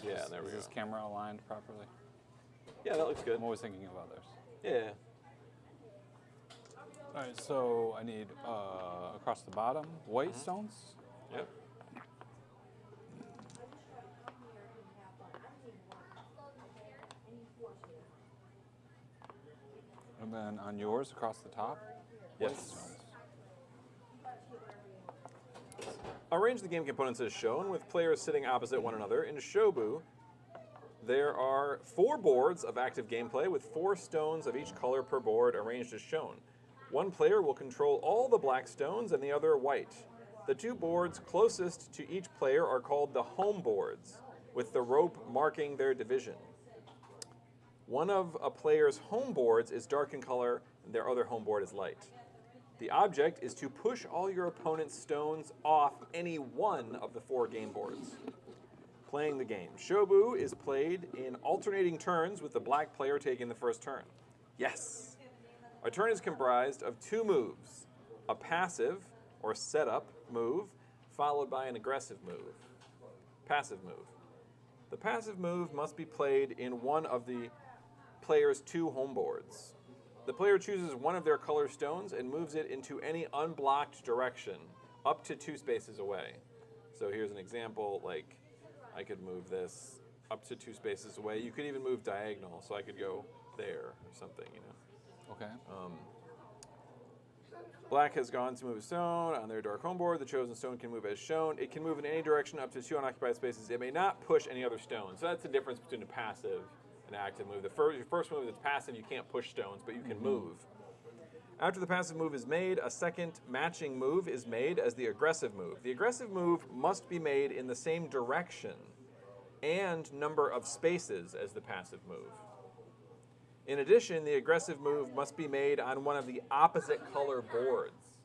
Yeah, there we Is go. this camera aligned properly? Yeah, that looks good. I'm always thinking of others. Yeah. All right, so I need across the bottom white stones. Yep. And then on yours across the top, white Yes. stones. Arrange the game components as shown, with players sitting opposite one another. In Shobu, there are 4 boards of active gameplay with 4 stones of each color per board arranged as shown. One player will control all the black stones and the other white. The 2 boards closest to each player are called the home boards, with the rope marking their division. One of a player's home boards is dark in color, and their other home board is light. The object is to push all your opponent's stones off any one of the 4 game boards. Playing the game. Shobu is played in alternating turns, with the black player taking the first turn. Yes! A turn is comprised of 2 moves, a passive or setup move, followed by an aggressive move. Passive move. The passive move must be played in one of the player's 2 home boards. The player chooses one of their color stones and moves it into any unblocked direction, up to 2 spaces away. So here's an example, like I could move this up to 2 spaces away. You could even move diagonal, so I could go there or something, you know. Okay. Black has gone to move a stone on their dark home board. The chosen stone can move as shown. It can move in any direction up to 2 unoccupied spaces. It may not push any other stones. So that's the difference between a passive and active move. Your first move that's passive, you can't push stones, but you can move. After the passive move is made, a second matching move is made as the aggressive move. The aggressive move must be made in the same direction and number of spaces as the passive move. In addition, the aggressive move must be made on one of the opposite color boards.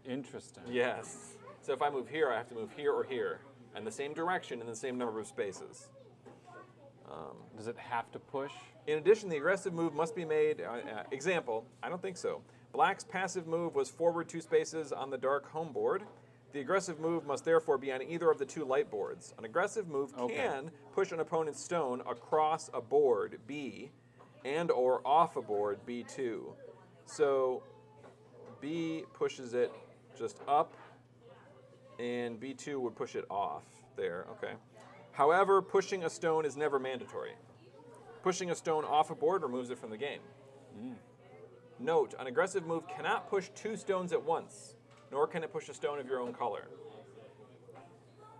Interesting. Yes. So if I move here, I have to move here or here, and the same direction and the same number of spaces. Does it have to push? In addition, the aggressive move must be made. Example, I don't think so. Black's passive move was forward 2 spaces on the dark home board. The aggressive move must therefore be on either of the 2 light boards. An aggressive move can push an opponent's stone across a board, B, and or off a board, B2. So B pushes it just up, and B2 would push it off there, okay. However, pushing a stone is never mandatory. Pushing a stone off a board removes it from the game. Note, an aggressive move cannot push 2 stones at once, nor can it push a stone of your own color.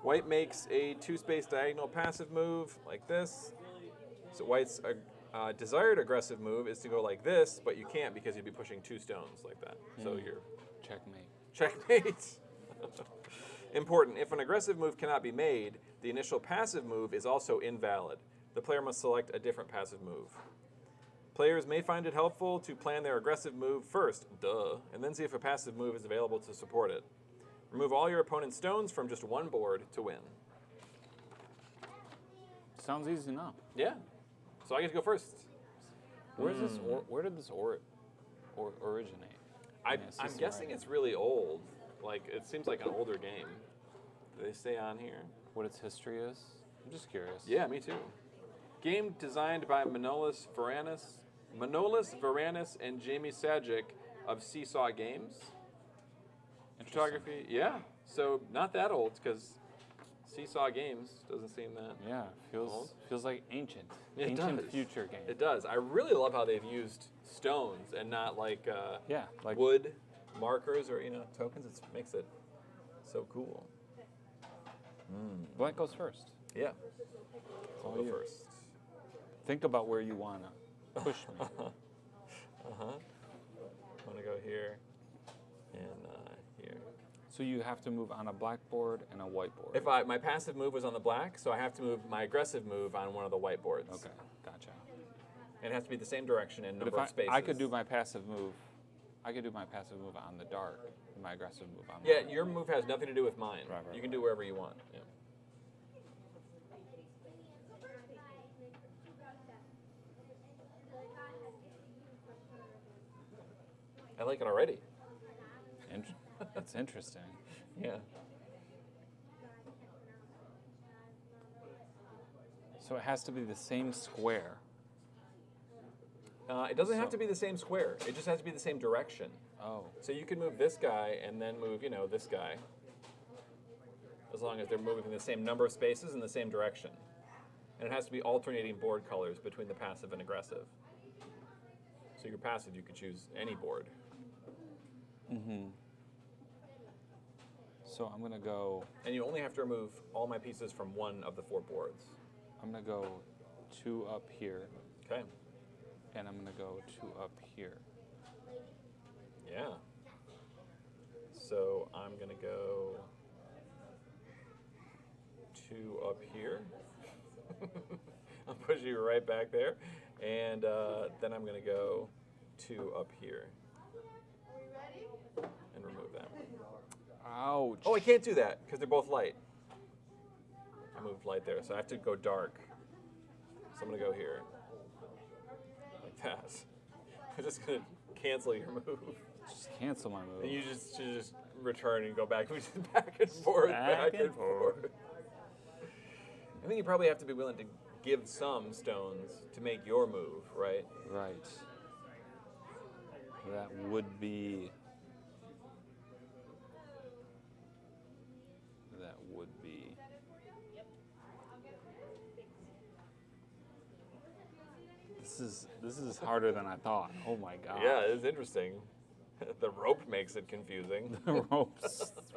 White makes a 2-space diagonal passive move like this. So white's desired aggressive move is to go like this, but you can't because you'd be pushing 2 stones like that. So you're Checkmate. checkmate. Important, if an aggressive move cannot be made, the initial passive move is also invalid. The player must select a different passive move. Players may find it helpful to plan their aggressive move first, and then see if a passive move is available to support it. Remove all your opponent's stones from just one board to win. Sounds easy enough. Yeah. So I get to go first. Where did this originate? I'm system guessing writing. it's really old. Like, it seems like an older game. Do they stay on here? What its history is? I'm just curious. Yeah, me too. Game designed by Manolis Varanis and Jamie Sajic of Seesaw Games. Interesting. Photography, yeah. So not that old, because Seesaw Games doesn't seem that. Yeah, Old? feels like ancient. It Ancient does. future game. It does. I really love how they've used stones and not like, Yeah, like wood markers or tokens. It makes it so cool. Blank goes first. Yeah. I'll all go you. first. Think about where you wanna push me. I'm gonna go here and here. So you have to move on a blackboard and a whiteboard. If my passive move was on the black, so I have to move my aggressive move on one of the whiteboards. Okay, gotcha. And it has to be the same direction and But number if of spaces. I could do my passive move, I could do my passive move on the dark, and my aggressive move on. Yeah, the your move has nothing to do with mine. Right. You can do wherever you want. Yeah. I like it already. It's interesting. Yeah. So it has to be the same square. It doesn't have So- to be the same square. It just has to be the same direction. Oh, So you can move this guy and then move, this guy. As long as they're moving the same number of spaces in the same direction. And it has to be alternating board colors between the passive and aggressive. So your passive, you could choose any board. so I'm gonna go. And you only have to remove all my pieces from one of the 4 boards. I'm gonna go 2 up here, Okay. and I'm gonna go 2 up here. Yeah. So I'm going to go 2 up here. I'll push you right back there. And then I'm going to go 2 up here. And remove that. Ouch. Oh, I can't do that because they're both light. I moved light there, so I have to go dark. So I'm going to go here. Like that. I'm just going to cancel your move. Just cancel my move. And you should just return and go back, back and forth, back and forth. I think you probably have to be willing to give some stones to make your move, right? Right. That would be. That would be. This is harder than I thought. Oh my god. Yeah, it's interesting. The rope makes it confusing. The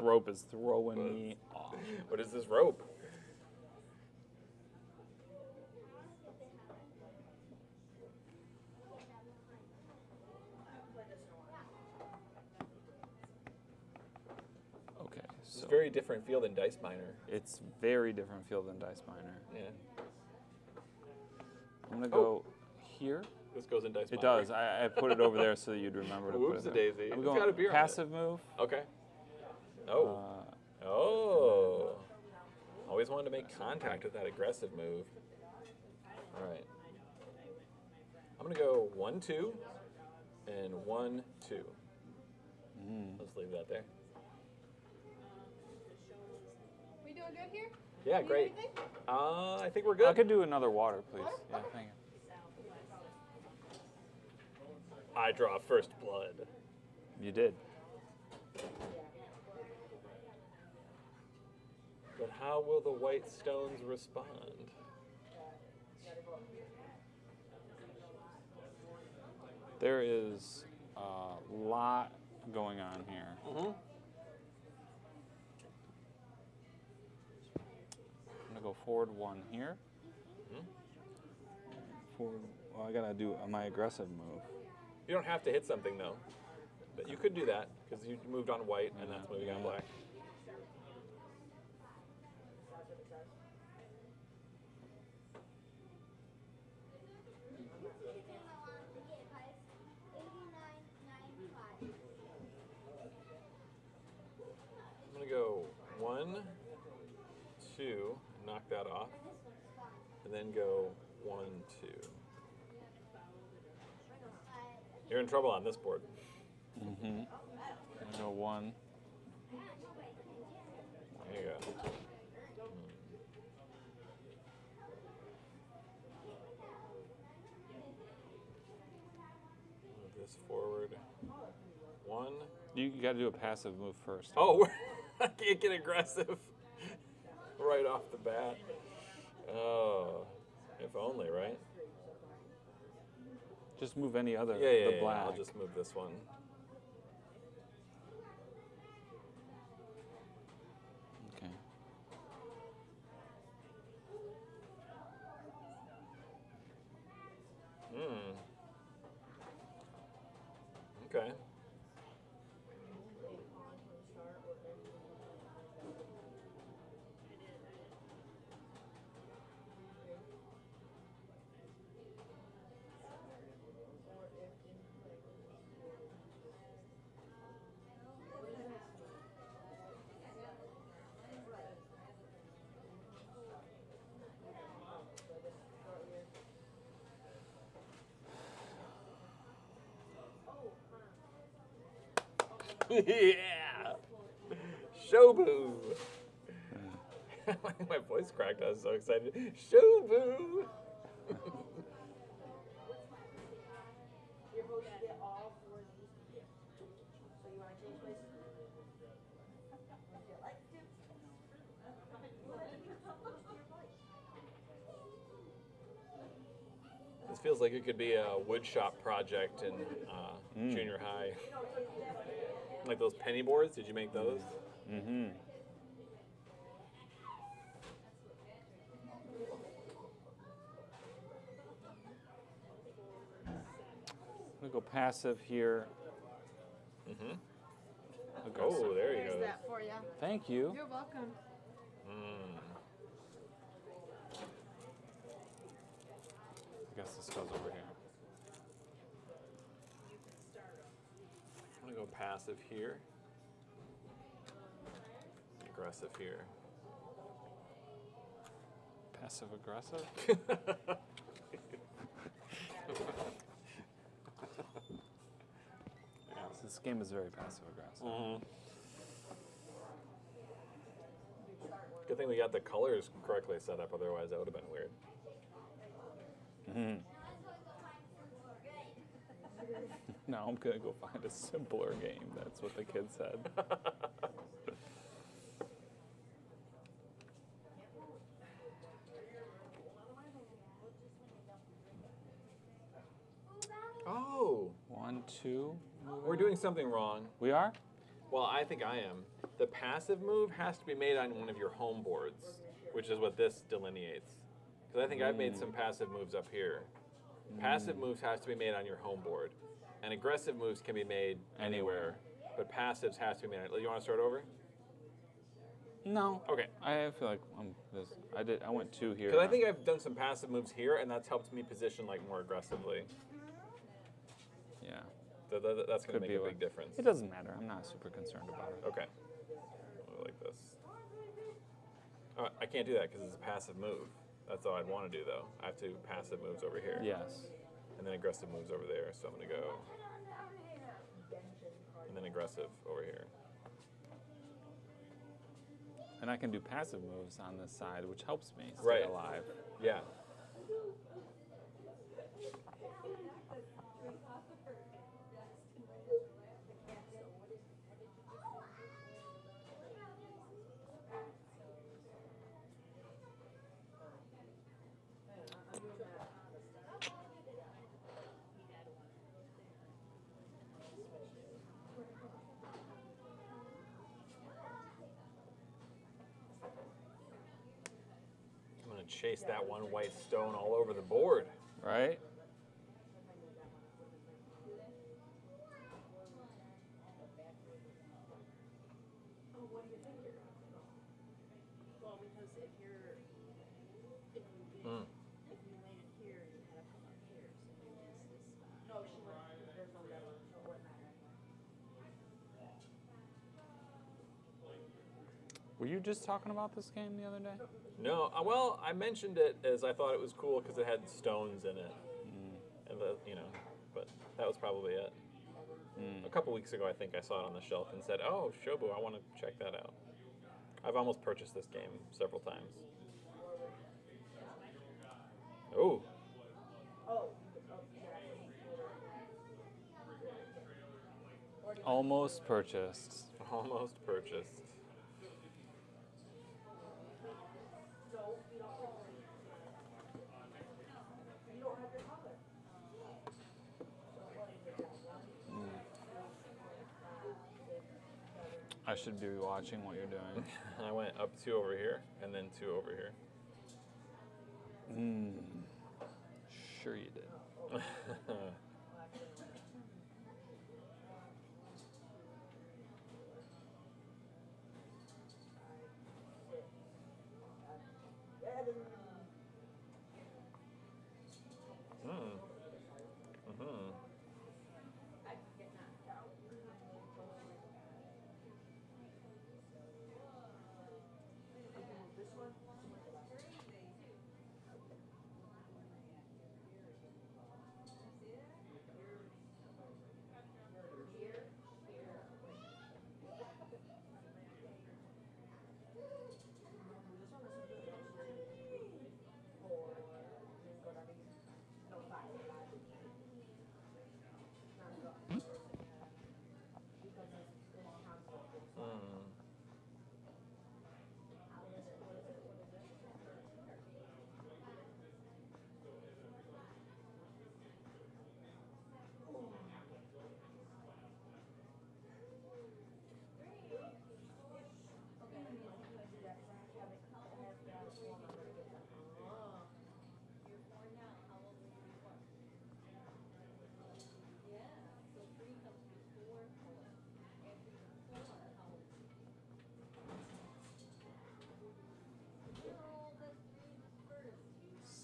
rope is throwing me off. What is this rope? Okay, It's so a very different feel than Dice Miner. it's very different feel than Dice Miner. Yeah. I'm gonna go here. This goes in Dice It Miner. does. I put it over there so that you'd remember to put Whoops it a there. daisy. I'm It's going got a beer on it. passive move. Okay. Oh. Oh. Always wanted to make contact with that aggressive move. All right. I'm going to go 1, 2, and 1, 2. Let's leave that there. We doing good here? Yeah, Need great. anything? I think we're good. I could do another water, please. Yeah, thank you. I draw first blood. You did. But how will the white stones respond? There is a lot going on here. Mm-hmm. I'm gonna go forward 1 here. Forward. Well, I gotta do my aggressive move. You don't have to hit something, though. But you could do that, because you moved on white, and that's moving on black. I'm going to go 1, 2, knock that off, and then go 1, 2. You're in trouble on this board. Mm-hmm. I'm gonna go 1. There you go. Move this forward 1, You got to do a passive move first. Oh, I can't get aggressive right off the bat. Oh, if only, right? Just move any other. Yeah, the black. I'll just move this one. Okay. Okay. Yeah! Shobu! My voice cracked. I was so excited. Shobu! This feels like it could be a woodshop project in junior high. Like those penny boards, did you make those? Mm-hmm. I'm going to go passive here. Mm-hmm. Aggressive. Oh, there you There's go. that for you. Thank you. You're welcome. I guess this goes over here. I'm going to go passive here. Aggressive here. Passive aggressive? This game is very passive aggressive. Good thing we got the colors correctly set up, otherwise that would have been weird. Now I'm gonna go find a simpler game. That's what the kid said. Oh, 1, 2. we're doing something wrong. We are? Well, I think I am. The passive move has to be made on one of your home boards, which is what this delineates. Because I think I've made some passive moves up here. Passive moves has to be made on your home board. And aggressive moves can be made anywhere. But passives has to be made. You want to start over? No. Okay. I feel like I went 2 here. Because I think I've done some passive moves here, and that's helped me position like more aggressively. Yeah. So that's going to Could make be a like- big difference. It doesn't matter. I'm not super concerned about it. Okay. Like this. Oh, I can't do that because it's a passive move. That's all I'd want to do, though. I have to passive moves over here. Yes. And then aggressive moves over there. So I'm going to go. And then aggressive over here. And I can do passive moves on this side, which helps me stay Right. alive. Yeah. I'm going to chase that one white stone all over the board. Right? Well, because if you laid it here, you had to come up here, so you miss this spot. No, she went, there's no red one, so it wouldn't matter. Were you just talking about this game the other day? No, well, I mentioned it as I thought it was cool because it had stones in it. And but that was probably it. A couple weeks ago, I think I saw it on the shelf and said, "Oh, Shobu, I want to check that out." I've almost purchased this game several times. Oh. Almost purchased. Almost purchased. I should be watching what you're doing. I went up 2 over here, and then 2 over here. Sure you did.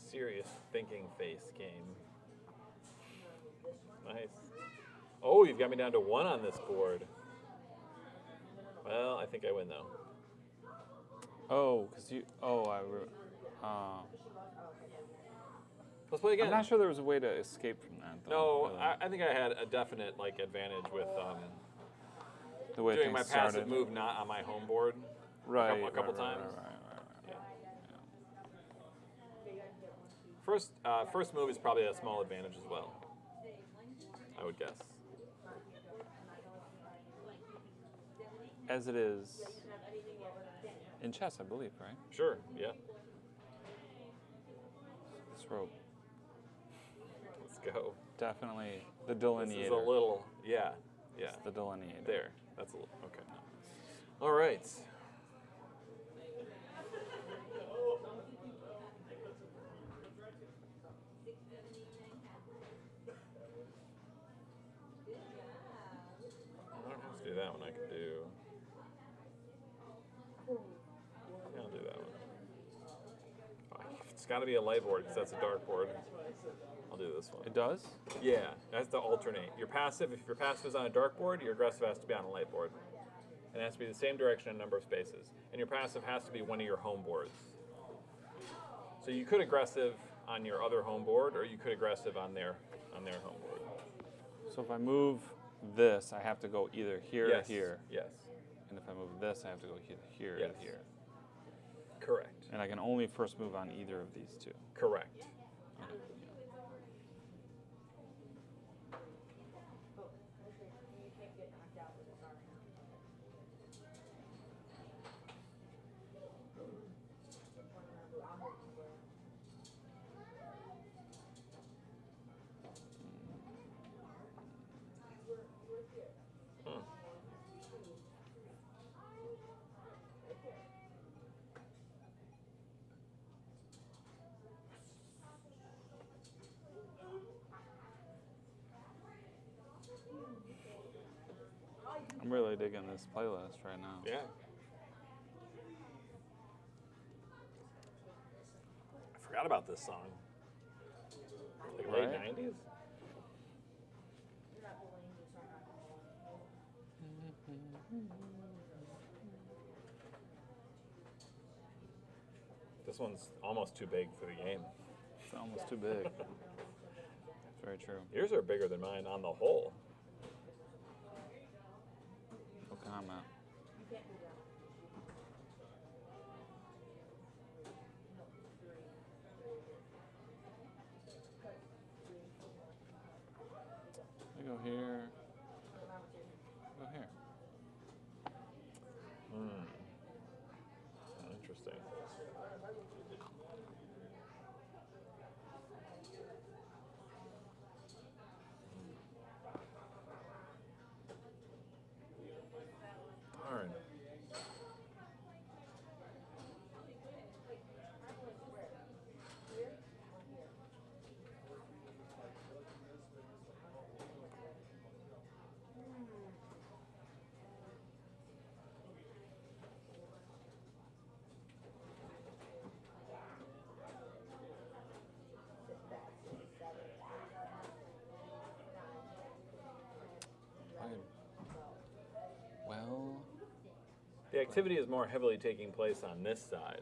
Serious thinking face game. Nice. Oh, you've got me down to 1 on this board. Well, I think I win though. Oh, because you. Oh, Let's play again. I'm not sure there was a way to escape from that. Though, No, I think I had a definite advantage with the way doing my things passive started. move not on my home board. Right. a couple right, times. Right. First move is probably a small advantage as well. I would guess. As it is in chess, I believe, right? Sure. Yeah. This rope. Let's go. Definitely the This delineator. is a little. Yeah. Yeah. It's the delineator. There. That's a little. Okay. All right. I don't have to do that one. I can do. Yeah, I'll do that one. It's got to be a light board because that's a dark board. I'll do this one. It does? Yeah, that's the alternate. Your passive, if your passive is on a dark board, your aggressive has to be on a light board. And it has to be the same direction and number of spaces. And your passive has to be one of your home boards. So you could aggressive on your other home board, or you could aggressive on their home board. So if I move this, I have to go either here Yes. or here. Yes. And if I move this, I have to go here Yes. and here. Correct. And I can only first move on either of these two. Correct. I'm really digging this playlist right now. Yeah. I forgot about this song. Like late Right. 90s? This one's almost too big for the game. It's almost too big. It's very true. Yours are bigger than mine on the whole. No comment. I go here. The activity is more heavily taking place on this side.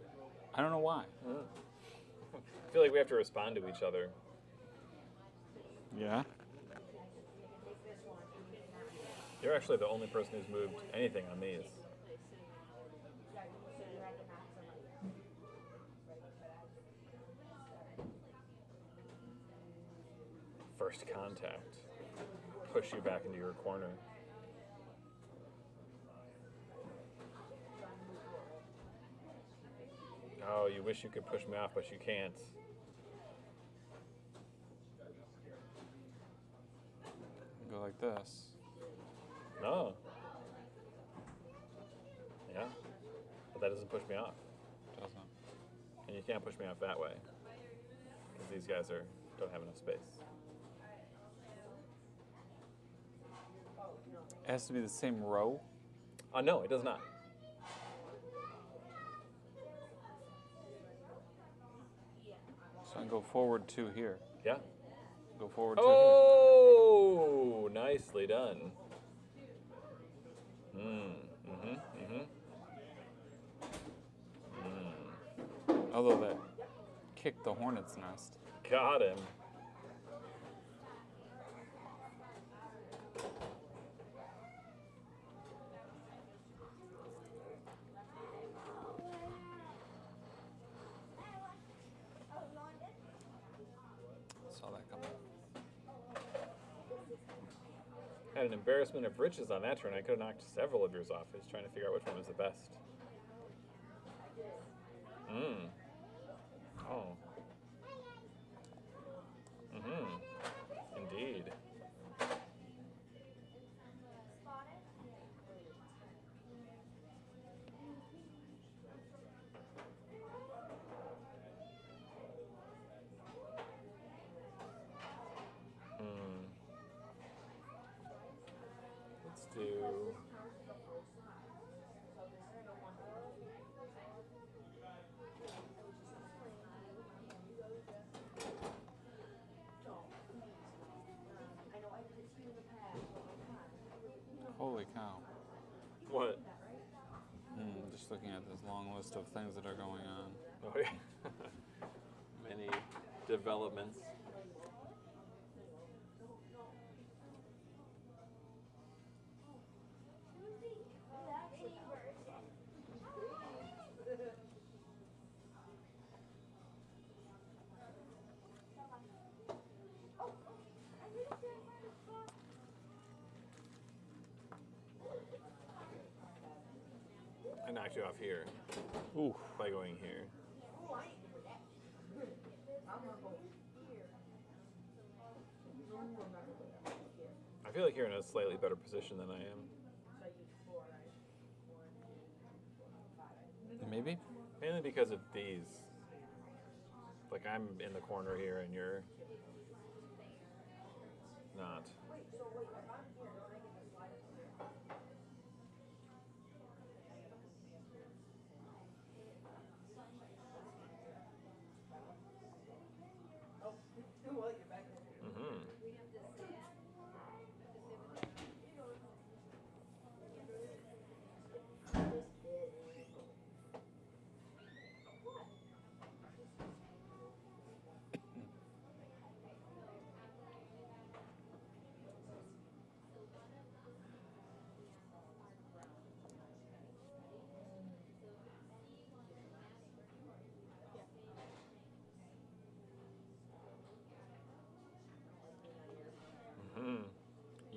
I don't know why. I feel like we have to respond to each other. Yeah. You're actually the only person who's moved anything on these. First contact. Push you back into your corner. Oh, you wish you could push me off, but you can't. Go like this. No. Yeah. But that doesn't push me off. Doesn't. And you can't push me off that way. Because these guys don't have enough space. It has to be the same row. No, it does not. So I can go forward 2 here. Yeah. Go forward 2 here. Oh, nicely done. Although that kicked the hornet's nest. Got him. Saw that coming. Had an embarrassment of riches on that turn. I could have knocked several of yours off. I was trying to figure out which one was the best. Oh. Indeed. Let's do... Holy cow. What? Just looking at this long list of things that are going on. Oh, yeah. Many developments. I knocked you off here. Ooh. By going here. I feel like you're in a slightly better position than I am. Maybe? Mainly because of these. Like, I'm in the corner here and you're not.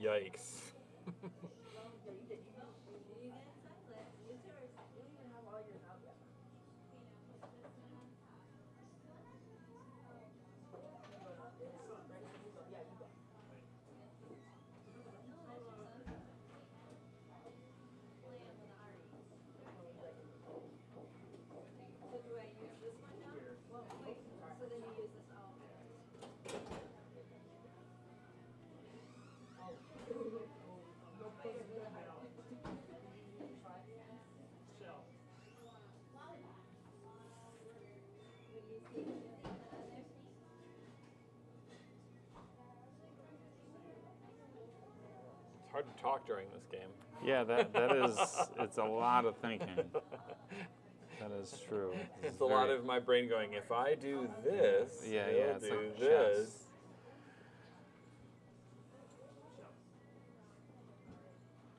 Yikes. hard to talk during this game. Yeah, that is. It's a lot of thinking. That is true. It's a lot of my brain going, if I do this, Yeah, he'll yeah, it's do like this. chess.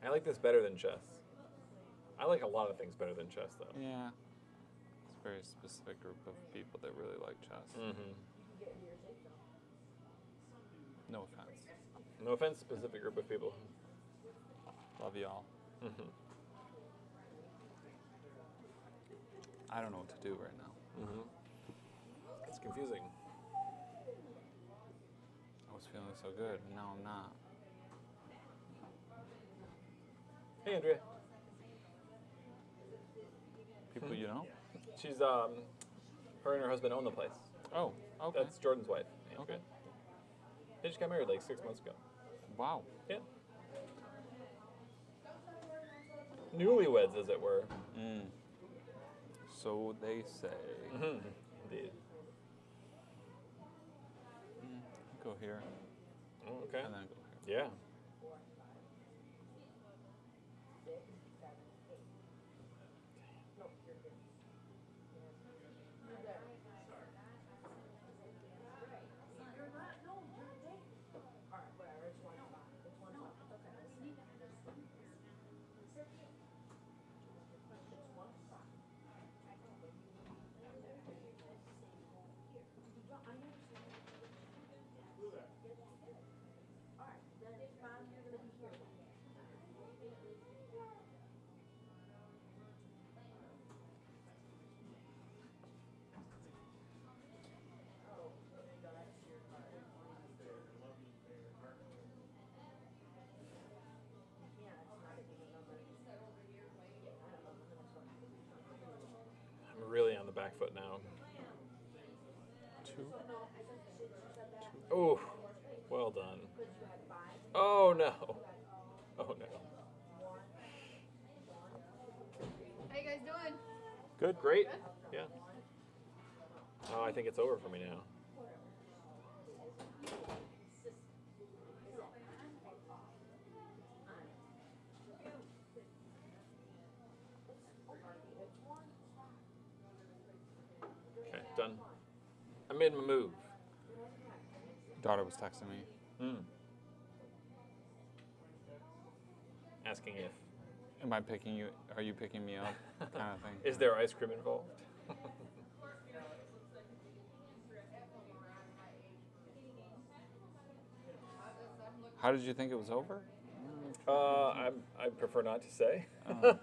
I like this better than chess. I like a lot of things better than chess, though. Yeah. It's a very specific group of people that really like chess. Mm-hmm. No offense. No offense, specific group of people. Love y'all. Mm-hmm. I don't know what to do right now. Mm-hmm. It's confusing. I was feeling so good, and now I'm not. Hey, Andrea. People you know? She's, her and her husband own the place. Oh, okay. That's Jordan's wife. Okay. They just got married like 6 months ago. Wow. Yeah. Newlyweds, as it were. Mm. So they say. Mm-hmm. Indeed. Go here. Oh, okay. And then go here. Yeah. I'm really on the back foot now. 2. Oh, well done. Oh, no. Oh, no. How you guys doing? Good, great. Yeah. Oh, I think it's over for me now. Okay, done. I made my move. Daughter was texting me. Asking if. Am I picking you? Are you picking me up? Kind of thing. Is there ice cream involved? How did you think it was over? I prefer not to say. Oh.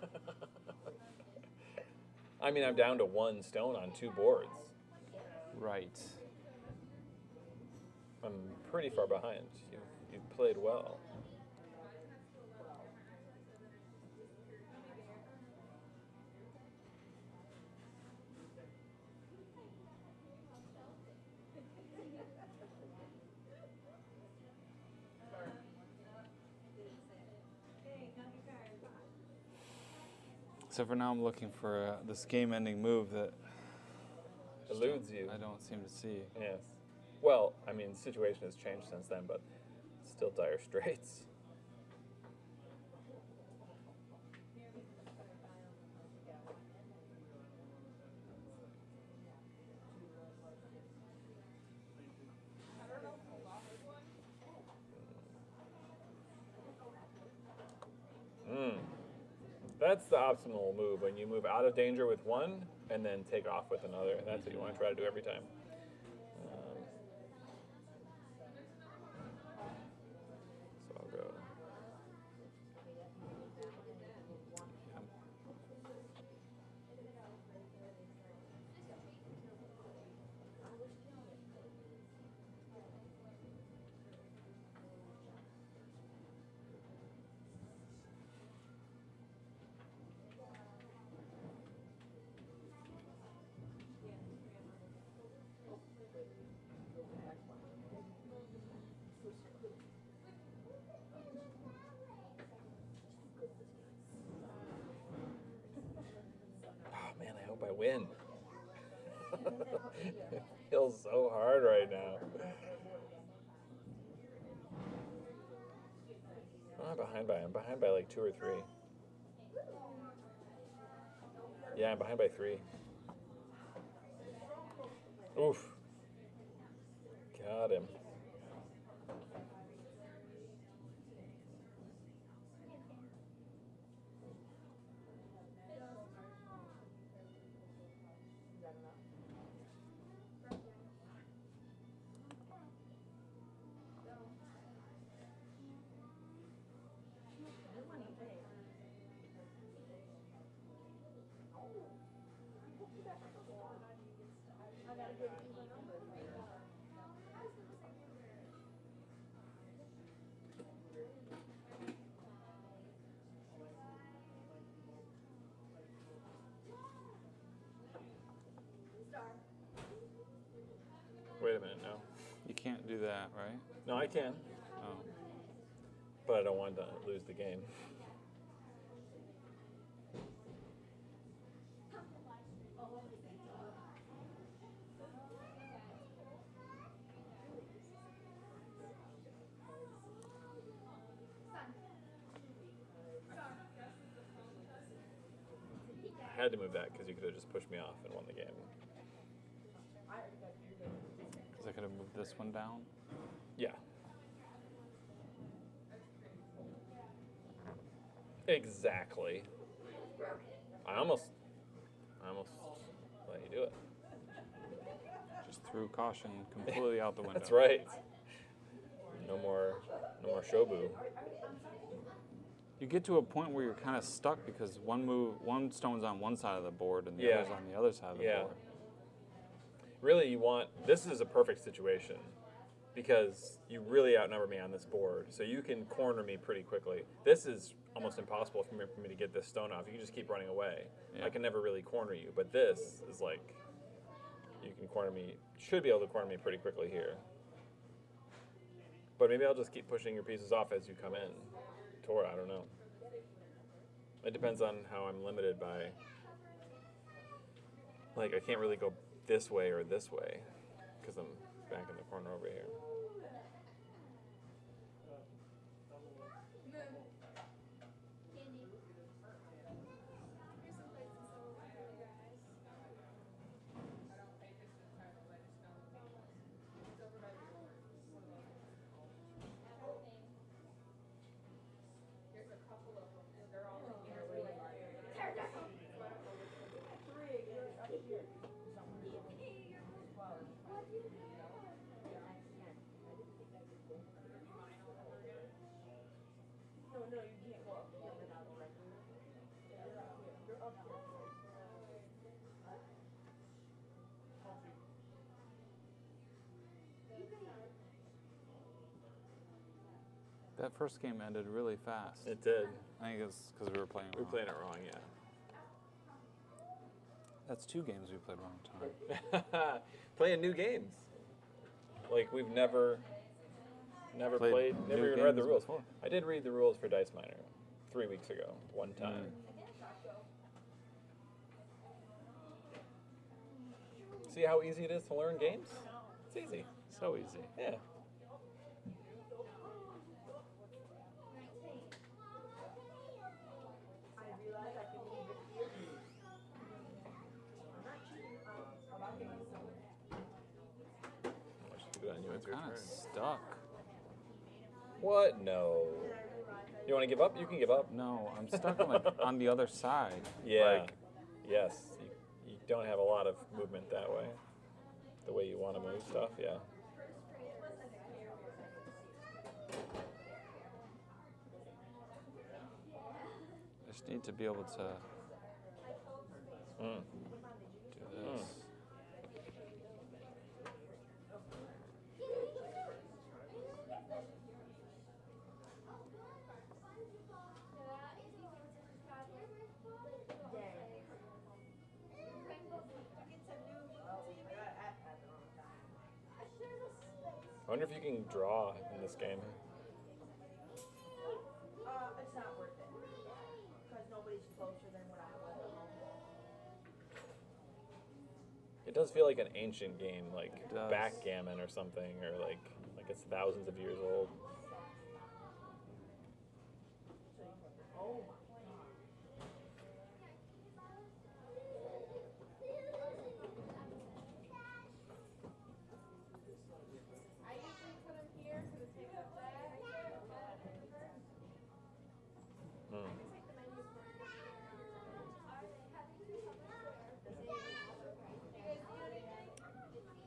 I mean, I'm down to 1 stone on 2 boards. Right. I'm pretty far behind. You've played well. So for now, I'm looking for this game-ending move that Eludes you. I don't seem to see. Yes. Well, I mean, the situation has changed since then, but still dire straits. That's the optimal move, when you move out of danger with one and then take off with another. That's what you want to try to do every time. So I'll go. Oh man, I hope I win. It feels so hard right now. I'm behind by. I'm behind by like 2 or 3. Yeah, I'm behind by 3. Oof. Got him. Wait a minute, no. You can't do that, right? No, I can, Oh. but I don't want to lose the game. I had to move that because you could have just pushed me off and won the game. Because I could have moved this one down. Yeah. Exactly. I almost let you do it. Just threw caution completely out the window. That's right. No more Shobu. You get to a point where you're kind of stuck because one stone's on one side of the board and the Yeah. other's on the other side of the Yeah. board. Really, this is a perfect situation because you really outnumber me on this board, so you can corner me pretty quickly. This is almost impossible for me to get this stone off. You can just keep running away. Yeah. I can never really corner you, but this is like, you can corner me, should be able to corner me pretty quickly here. But maybe I'll just keep pushing your pieces off as you come in. I don't know. It depends on how I'm limited by, like, I can't really go this way or this way because I'm back in the corner over here. That first game ended really fast. It did. I think it's because we were playing We wrong. were playing it wrong, yeah. That's 2 games we played wrong time. Playing new games. Like we've never Played played, never new even read the games rules. before. I did read the rules for Dice Miner 3 weeks ago, one time. See how easy it is to learn games? It's easy. So easy. Yeah. I'm kind of stuck. What? No. You want to give up? You can give up. No, I'm stuck on the other side. Yeah. Like, Yes. You don't have a lot of movement that way. The way you want to move stuff, yeah. I just need to be able to Mm. do this. I wonder if you can draw in this game. It's not worth it. Because nobody's closer than what I was at home. It does feel like an ancient game, like It does. backgammon or something, or like it's thousands of years old. I usually put them here because it takes up that.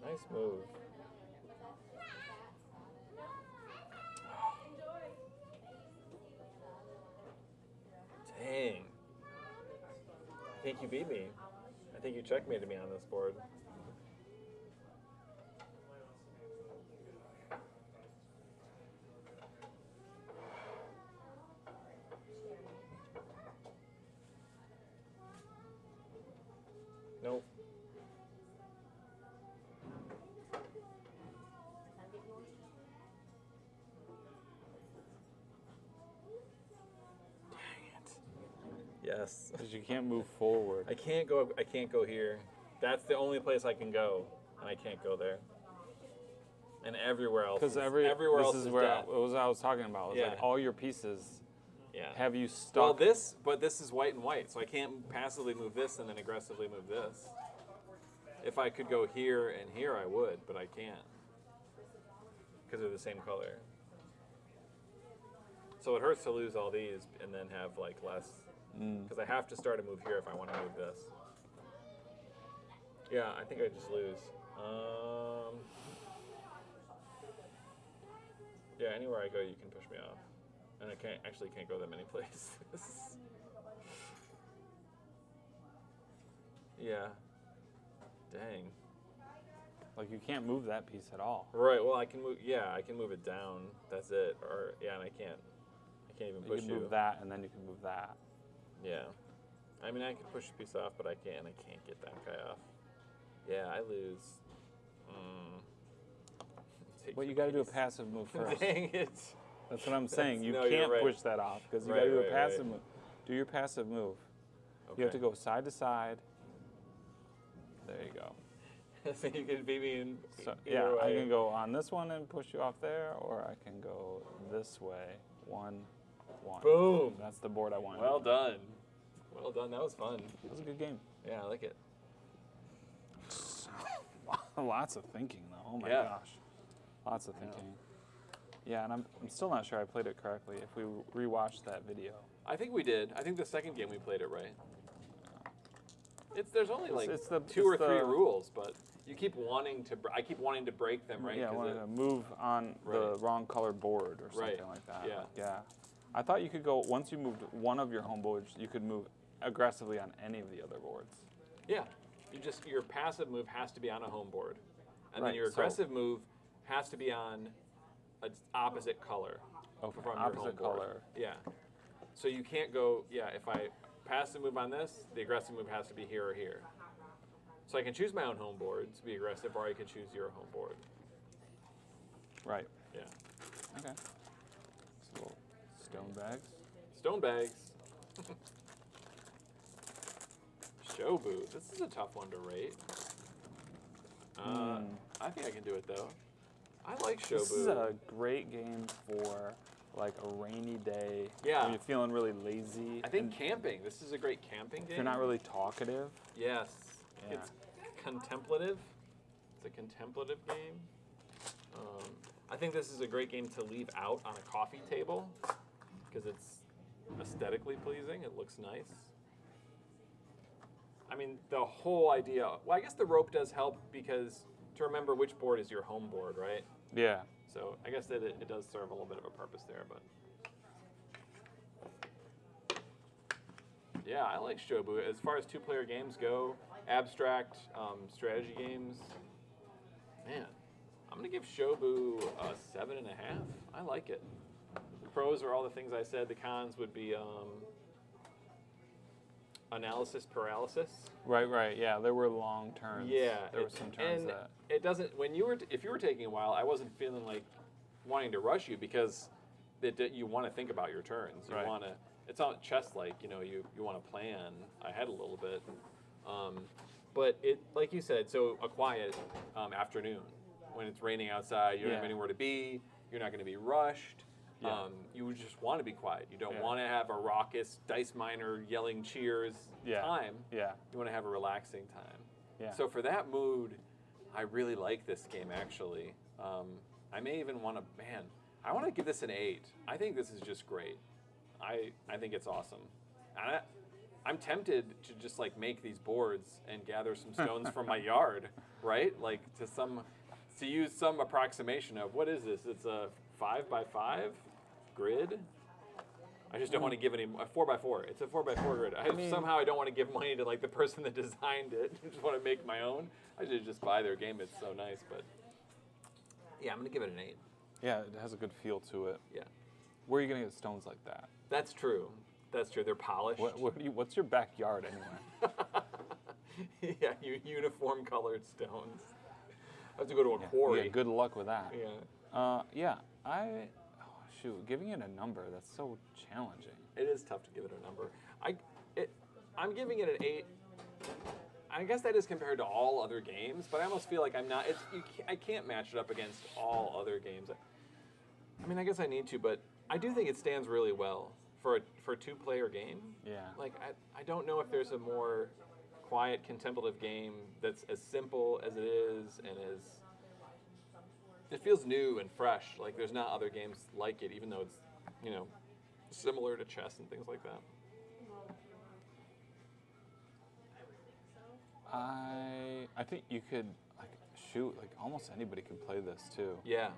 Nice move. Dang. I think you beat me. I think you checkmated me on this board. Nope. Dang it. Yes. Because you can't move forward. I can't go here. That's the only place I can go, and I can't go there. And everywhere else. Because everywhere else is is where death. it was I was talking about. It was like Yeah. all your pieces Yeah. have you Well, stuck. but this is white and white, so I can't passively move this and then aggressively move this. If I could go here and here, I would, but I can't because they're the same color. So it hurts to lose all these and then have like less, because I have to start a move here if I want to move this. Yeah, I think I just lose. Yeah, anywhere I go, you can push me off, and I can't go that many places. Yeah. Dang. Like you can't move that piece at all. Right. Well, I can move. Yeah, I can move it down. That's it. Or yeah, and I can't even You push can you. move that, and then you can move that. Yeah. I mean, I can push a piece off, but I can't get that guy off. Yeah, I lose. Take But your you got to do a piece. passive move first. Dang it. That's what I'm saying. You No, you're can't right. push that off because you Right, got to do right, a passive right. move. Do your passive move. Okay. You have to go side to side. There you go. So you can beat me in So, either yeah, I way. can go on this one and push you off there, or I can go this way. 1, 1. Boom. That's the board I wanted. Well done. Well done. That was fun. It was a good game. Yeah, I like it. Lots of thinking, though. Oh my Yeah. gosh. Lots of thinking. Yeah, and I'm still not sure I played it correctly. If we rewatched that video, I think we did. I think the second game we played it right. There's only like it's the- two or it's three the- rules, but you keep wanting to. I keep wanting to break them, right? yeah, I 'Cause wanted to move on the Right. wrong colored board or something Right. like that. Yeah. Yeah. I thought you could go, once you moved one of your home boards, you could move aggressively on any of the other boards. Yeah, your passive move has to be on a home board, and Right, then your so- aggressive move has to be on an opposite color Okay, from your opposite home board. color. Yeah, so you can't go. Yeah, if I passive move on this, the aggressive move has to be here or here. So I can choose my own home board to be aggressive, or I can choose your home board. Right. Yeah, Okay. So stone bags. stone bags. Shobu. This is a tough one to rate. I think I can do it though. I like Shobu. This is a great game for like a rainy day. Yeah. When you're feeling really lazy. I think and camping. This is a great camping game. if you're not really talkative. Yes. Yeah. It's contemplative. It's a contemplative game. I think this is a great game to leave out on a coffee table because it's aesthetically pleasing. It looks nice. I mean, the whole idea. Well, I guess the rope does help because to remember which board is your home board, right? Yeah. So I guess that it does serve a little bit of a purpose there, but yeah, I like Shobu. As far as two-player games go, abstract strategy games, man, I'm gonna give Shobu a 7.5. I like it. The pros are all the things I said. The cons would be analysis paralysis. Right. Yeah, there were long turns. Yeah, There were some turns and that. it doesn't. If you were taking a while, I wasn't feeling like wanting to rush you because you want to think about your turns. You Right. want to. It's not chess-like. You want to plan ahead a little bit. But it, like you said, so a quiet afternoon when it's raining outside, you don't have Yeah. anywhere to be. You're not going to be rushed. Yeah. You would just want to be quiet. You don't Yeah. want to have a raucous dice miner yelling cheers time. Yeah. You want to have a relaxing time. Yeah. So for that mood, I really like this game, actually. I may even want to, I want to give this an 8. I think this is just great. I think it's awesome. And I'm tempted to just like make these boards and gather some stones from my yard, right? Like to use some approximation of, what is this? It's a 5x5 grid. I just don't want to give any, a 4x4. It's a 4x4 grid. Somehow I don't want to give money to like the person that designed it. I just want to make my own. I should just buy their game. It's so nice, but yeah, I'm gonna give it an 8. Yeah, it has a good feel to it. Yeah, Where are you gonna get stones like that? that's true. That's true. They're polished. What's your backyard anyway? Yeah, uniform colored stones. I have to go to a quarry. Yeah, good luck with that. Yeah. Giving it a number, that's so challenging. It is tough to give it a number. I'm giving it an 8. I guess that is compared to all other games, but I almost feel like I'm not. I can't match it up against all other games. I mean, I guess I need to, but I do think it stands really well for a 2-player game. Yeah. Like I don't know if there's a more quiet, contemplative game that's as simple as it is and it feels new and fresh. Like there's not other games like it, even though it's similar to chess and things like that. I think you could almost anybody could play this too. Yeah,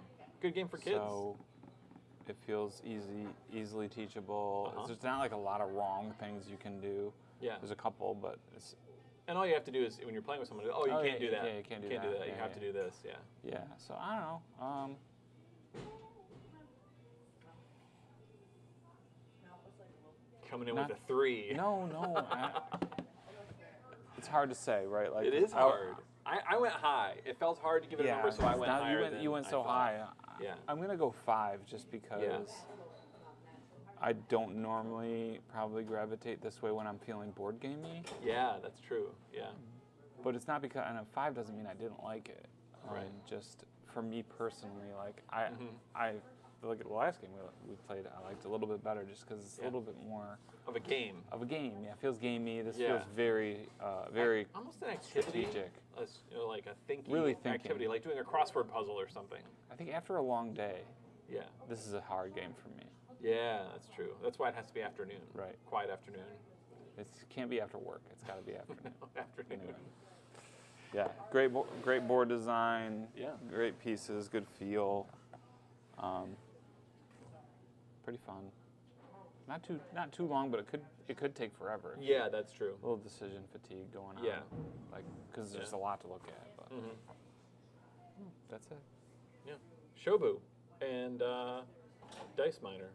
good game for kids. So it feels easily teachable. There's not like a lot of wrong things you can do. Yeah. There's a couple, but it's. And all you have to do is when you're playing with someone, you can't do that. Yeah, you can't do that. You have to do this. Yeah. Yeah. So I don't know. Coming in with a 3. No. It's hard to say, right? Like It is hard. I went high. It felt hard to give it a number, so I went higher. You went so I thought. high. Yeah. I'm gonna go 5 just because I don't normally probably gravitate this way when I'm feeling board gamey. Yeah, that's true. Yeah. But it's not because, and a 5 doesn't mean I didn't like it. Right. Just for me personally, like I look at the last game we played, I liked it a little bit better just because it's a little bit more Of a game. Yeah, it feels gamey. This Yeah. feels very almost an activity. strategic. Like a thinking Really thinking. activity, like doing a crossword puzzle or something. I think after a long day, Yeah. this is a hard game for me. Yeah, that's true. That's why it has to be afternoon. Right. Quiet afternoon. It can't be after work. It's got to be afternoon. Afternoon. Anyway. Yeah, great board design. Yeah. Great pieces, good feel. Pretty fun. Not too long, but it could take forever. Yeah, that's true. A little decision fatigue going on. Yeah. Like because there's a lot to look at. But that's it. Yeah. Shobu and Dice Miner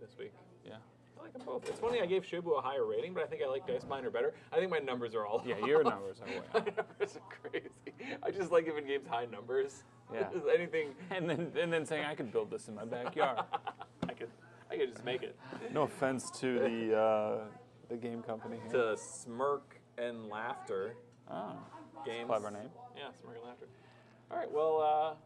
this week. Yeah. I like them both. It's funny I gave Shobu a higher rating, but I think I like Dice Miner better. I think my numbers are all Yeah, off. your numbers are way My off. numbers are crazy. I just like giving games high numbers. Yeah. Anything. And then saying I could build this in my backyard. I could just make it. No offense to the game company here. To Smirk and Laughter Oh, games. clever name. Yeah, Smirk and Laughter. All right, well,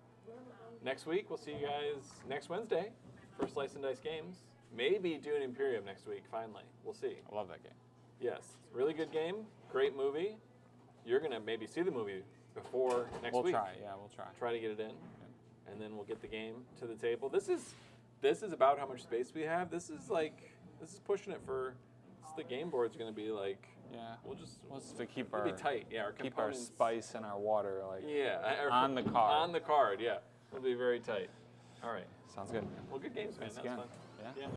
next week we'll see you guys next Wednesday for Slice and Dice Games. Maybe do an Imperium next week, finally. We'll see. I love that game. Yes, really good game, great movie. You're going to maybe see the movie before next week. We'll try. Yeah, we'll try. Try to get it in, and then we'll get the game to the table. This is about how much space we have. This is pushing it for. The game board's going to be like. Yeah. We'll just to keep it'll our be tight. Yeah, keep our components- spice and our water like on the card. On the card, yeah. It'll be very tight. All right. Sounds good. Well, good games, man. Thanks That was again. fun. Yeah. Yeah.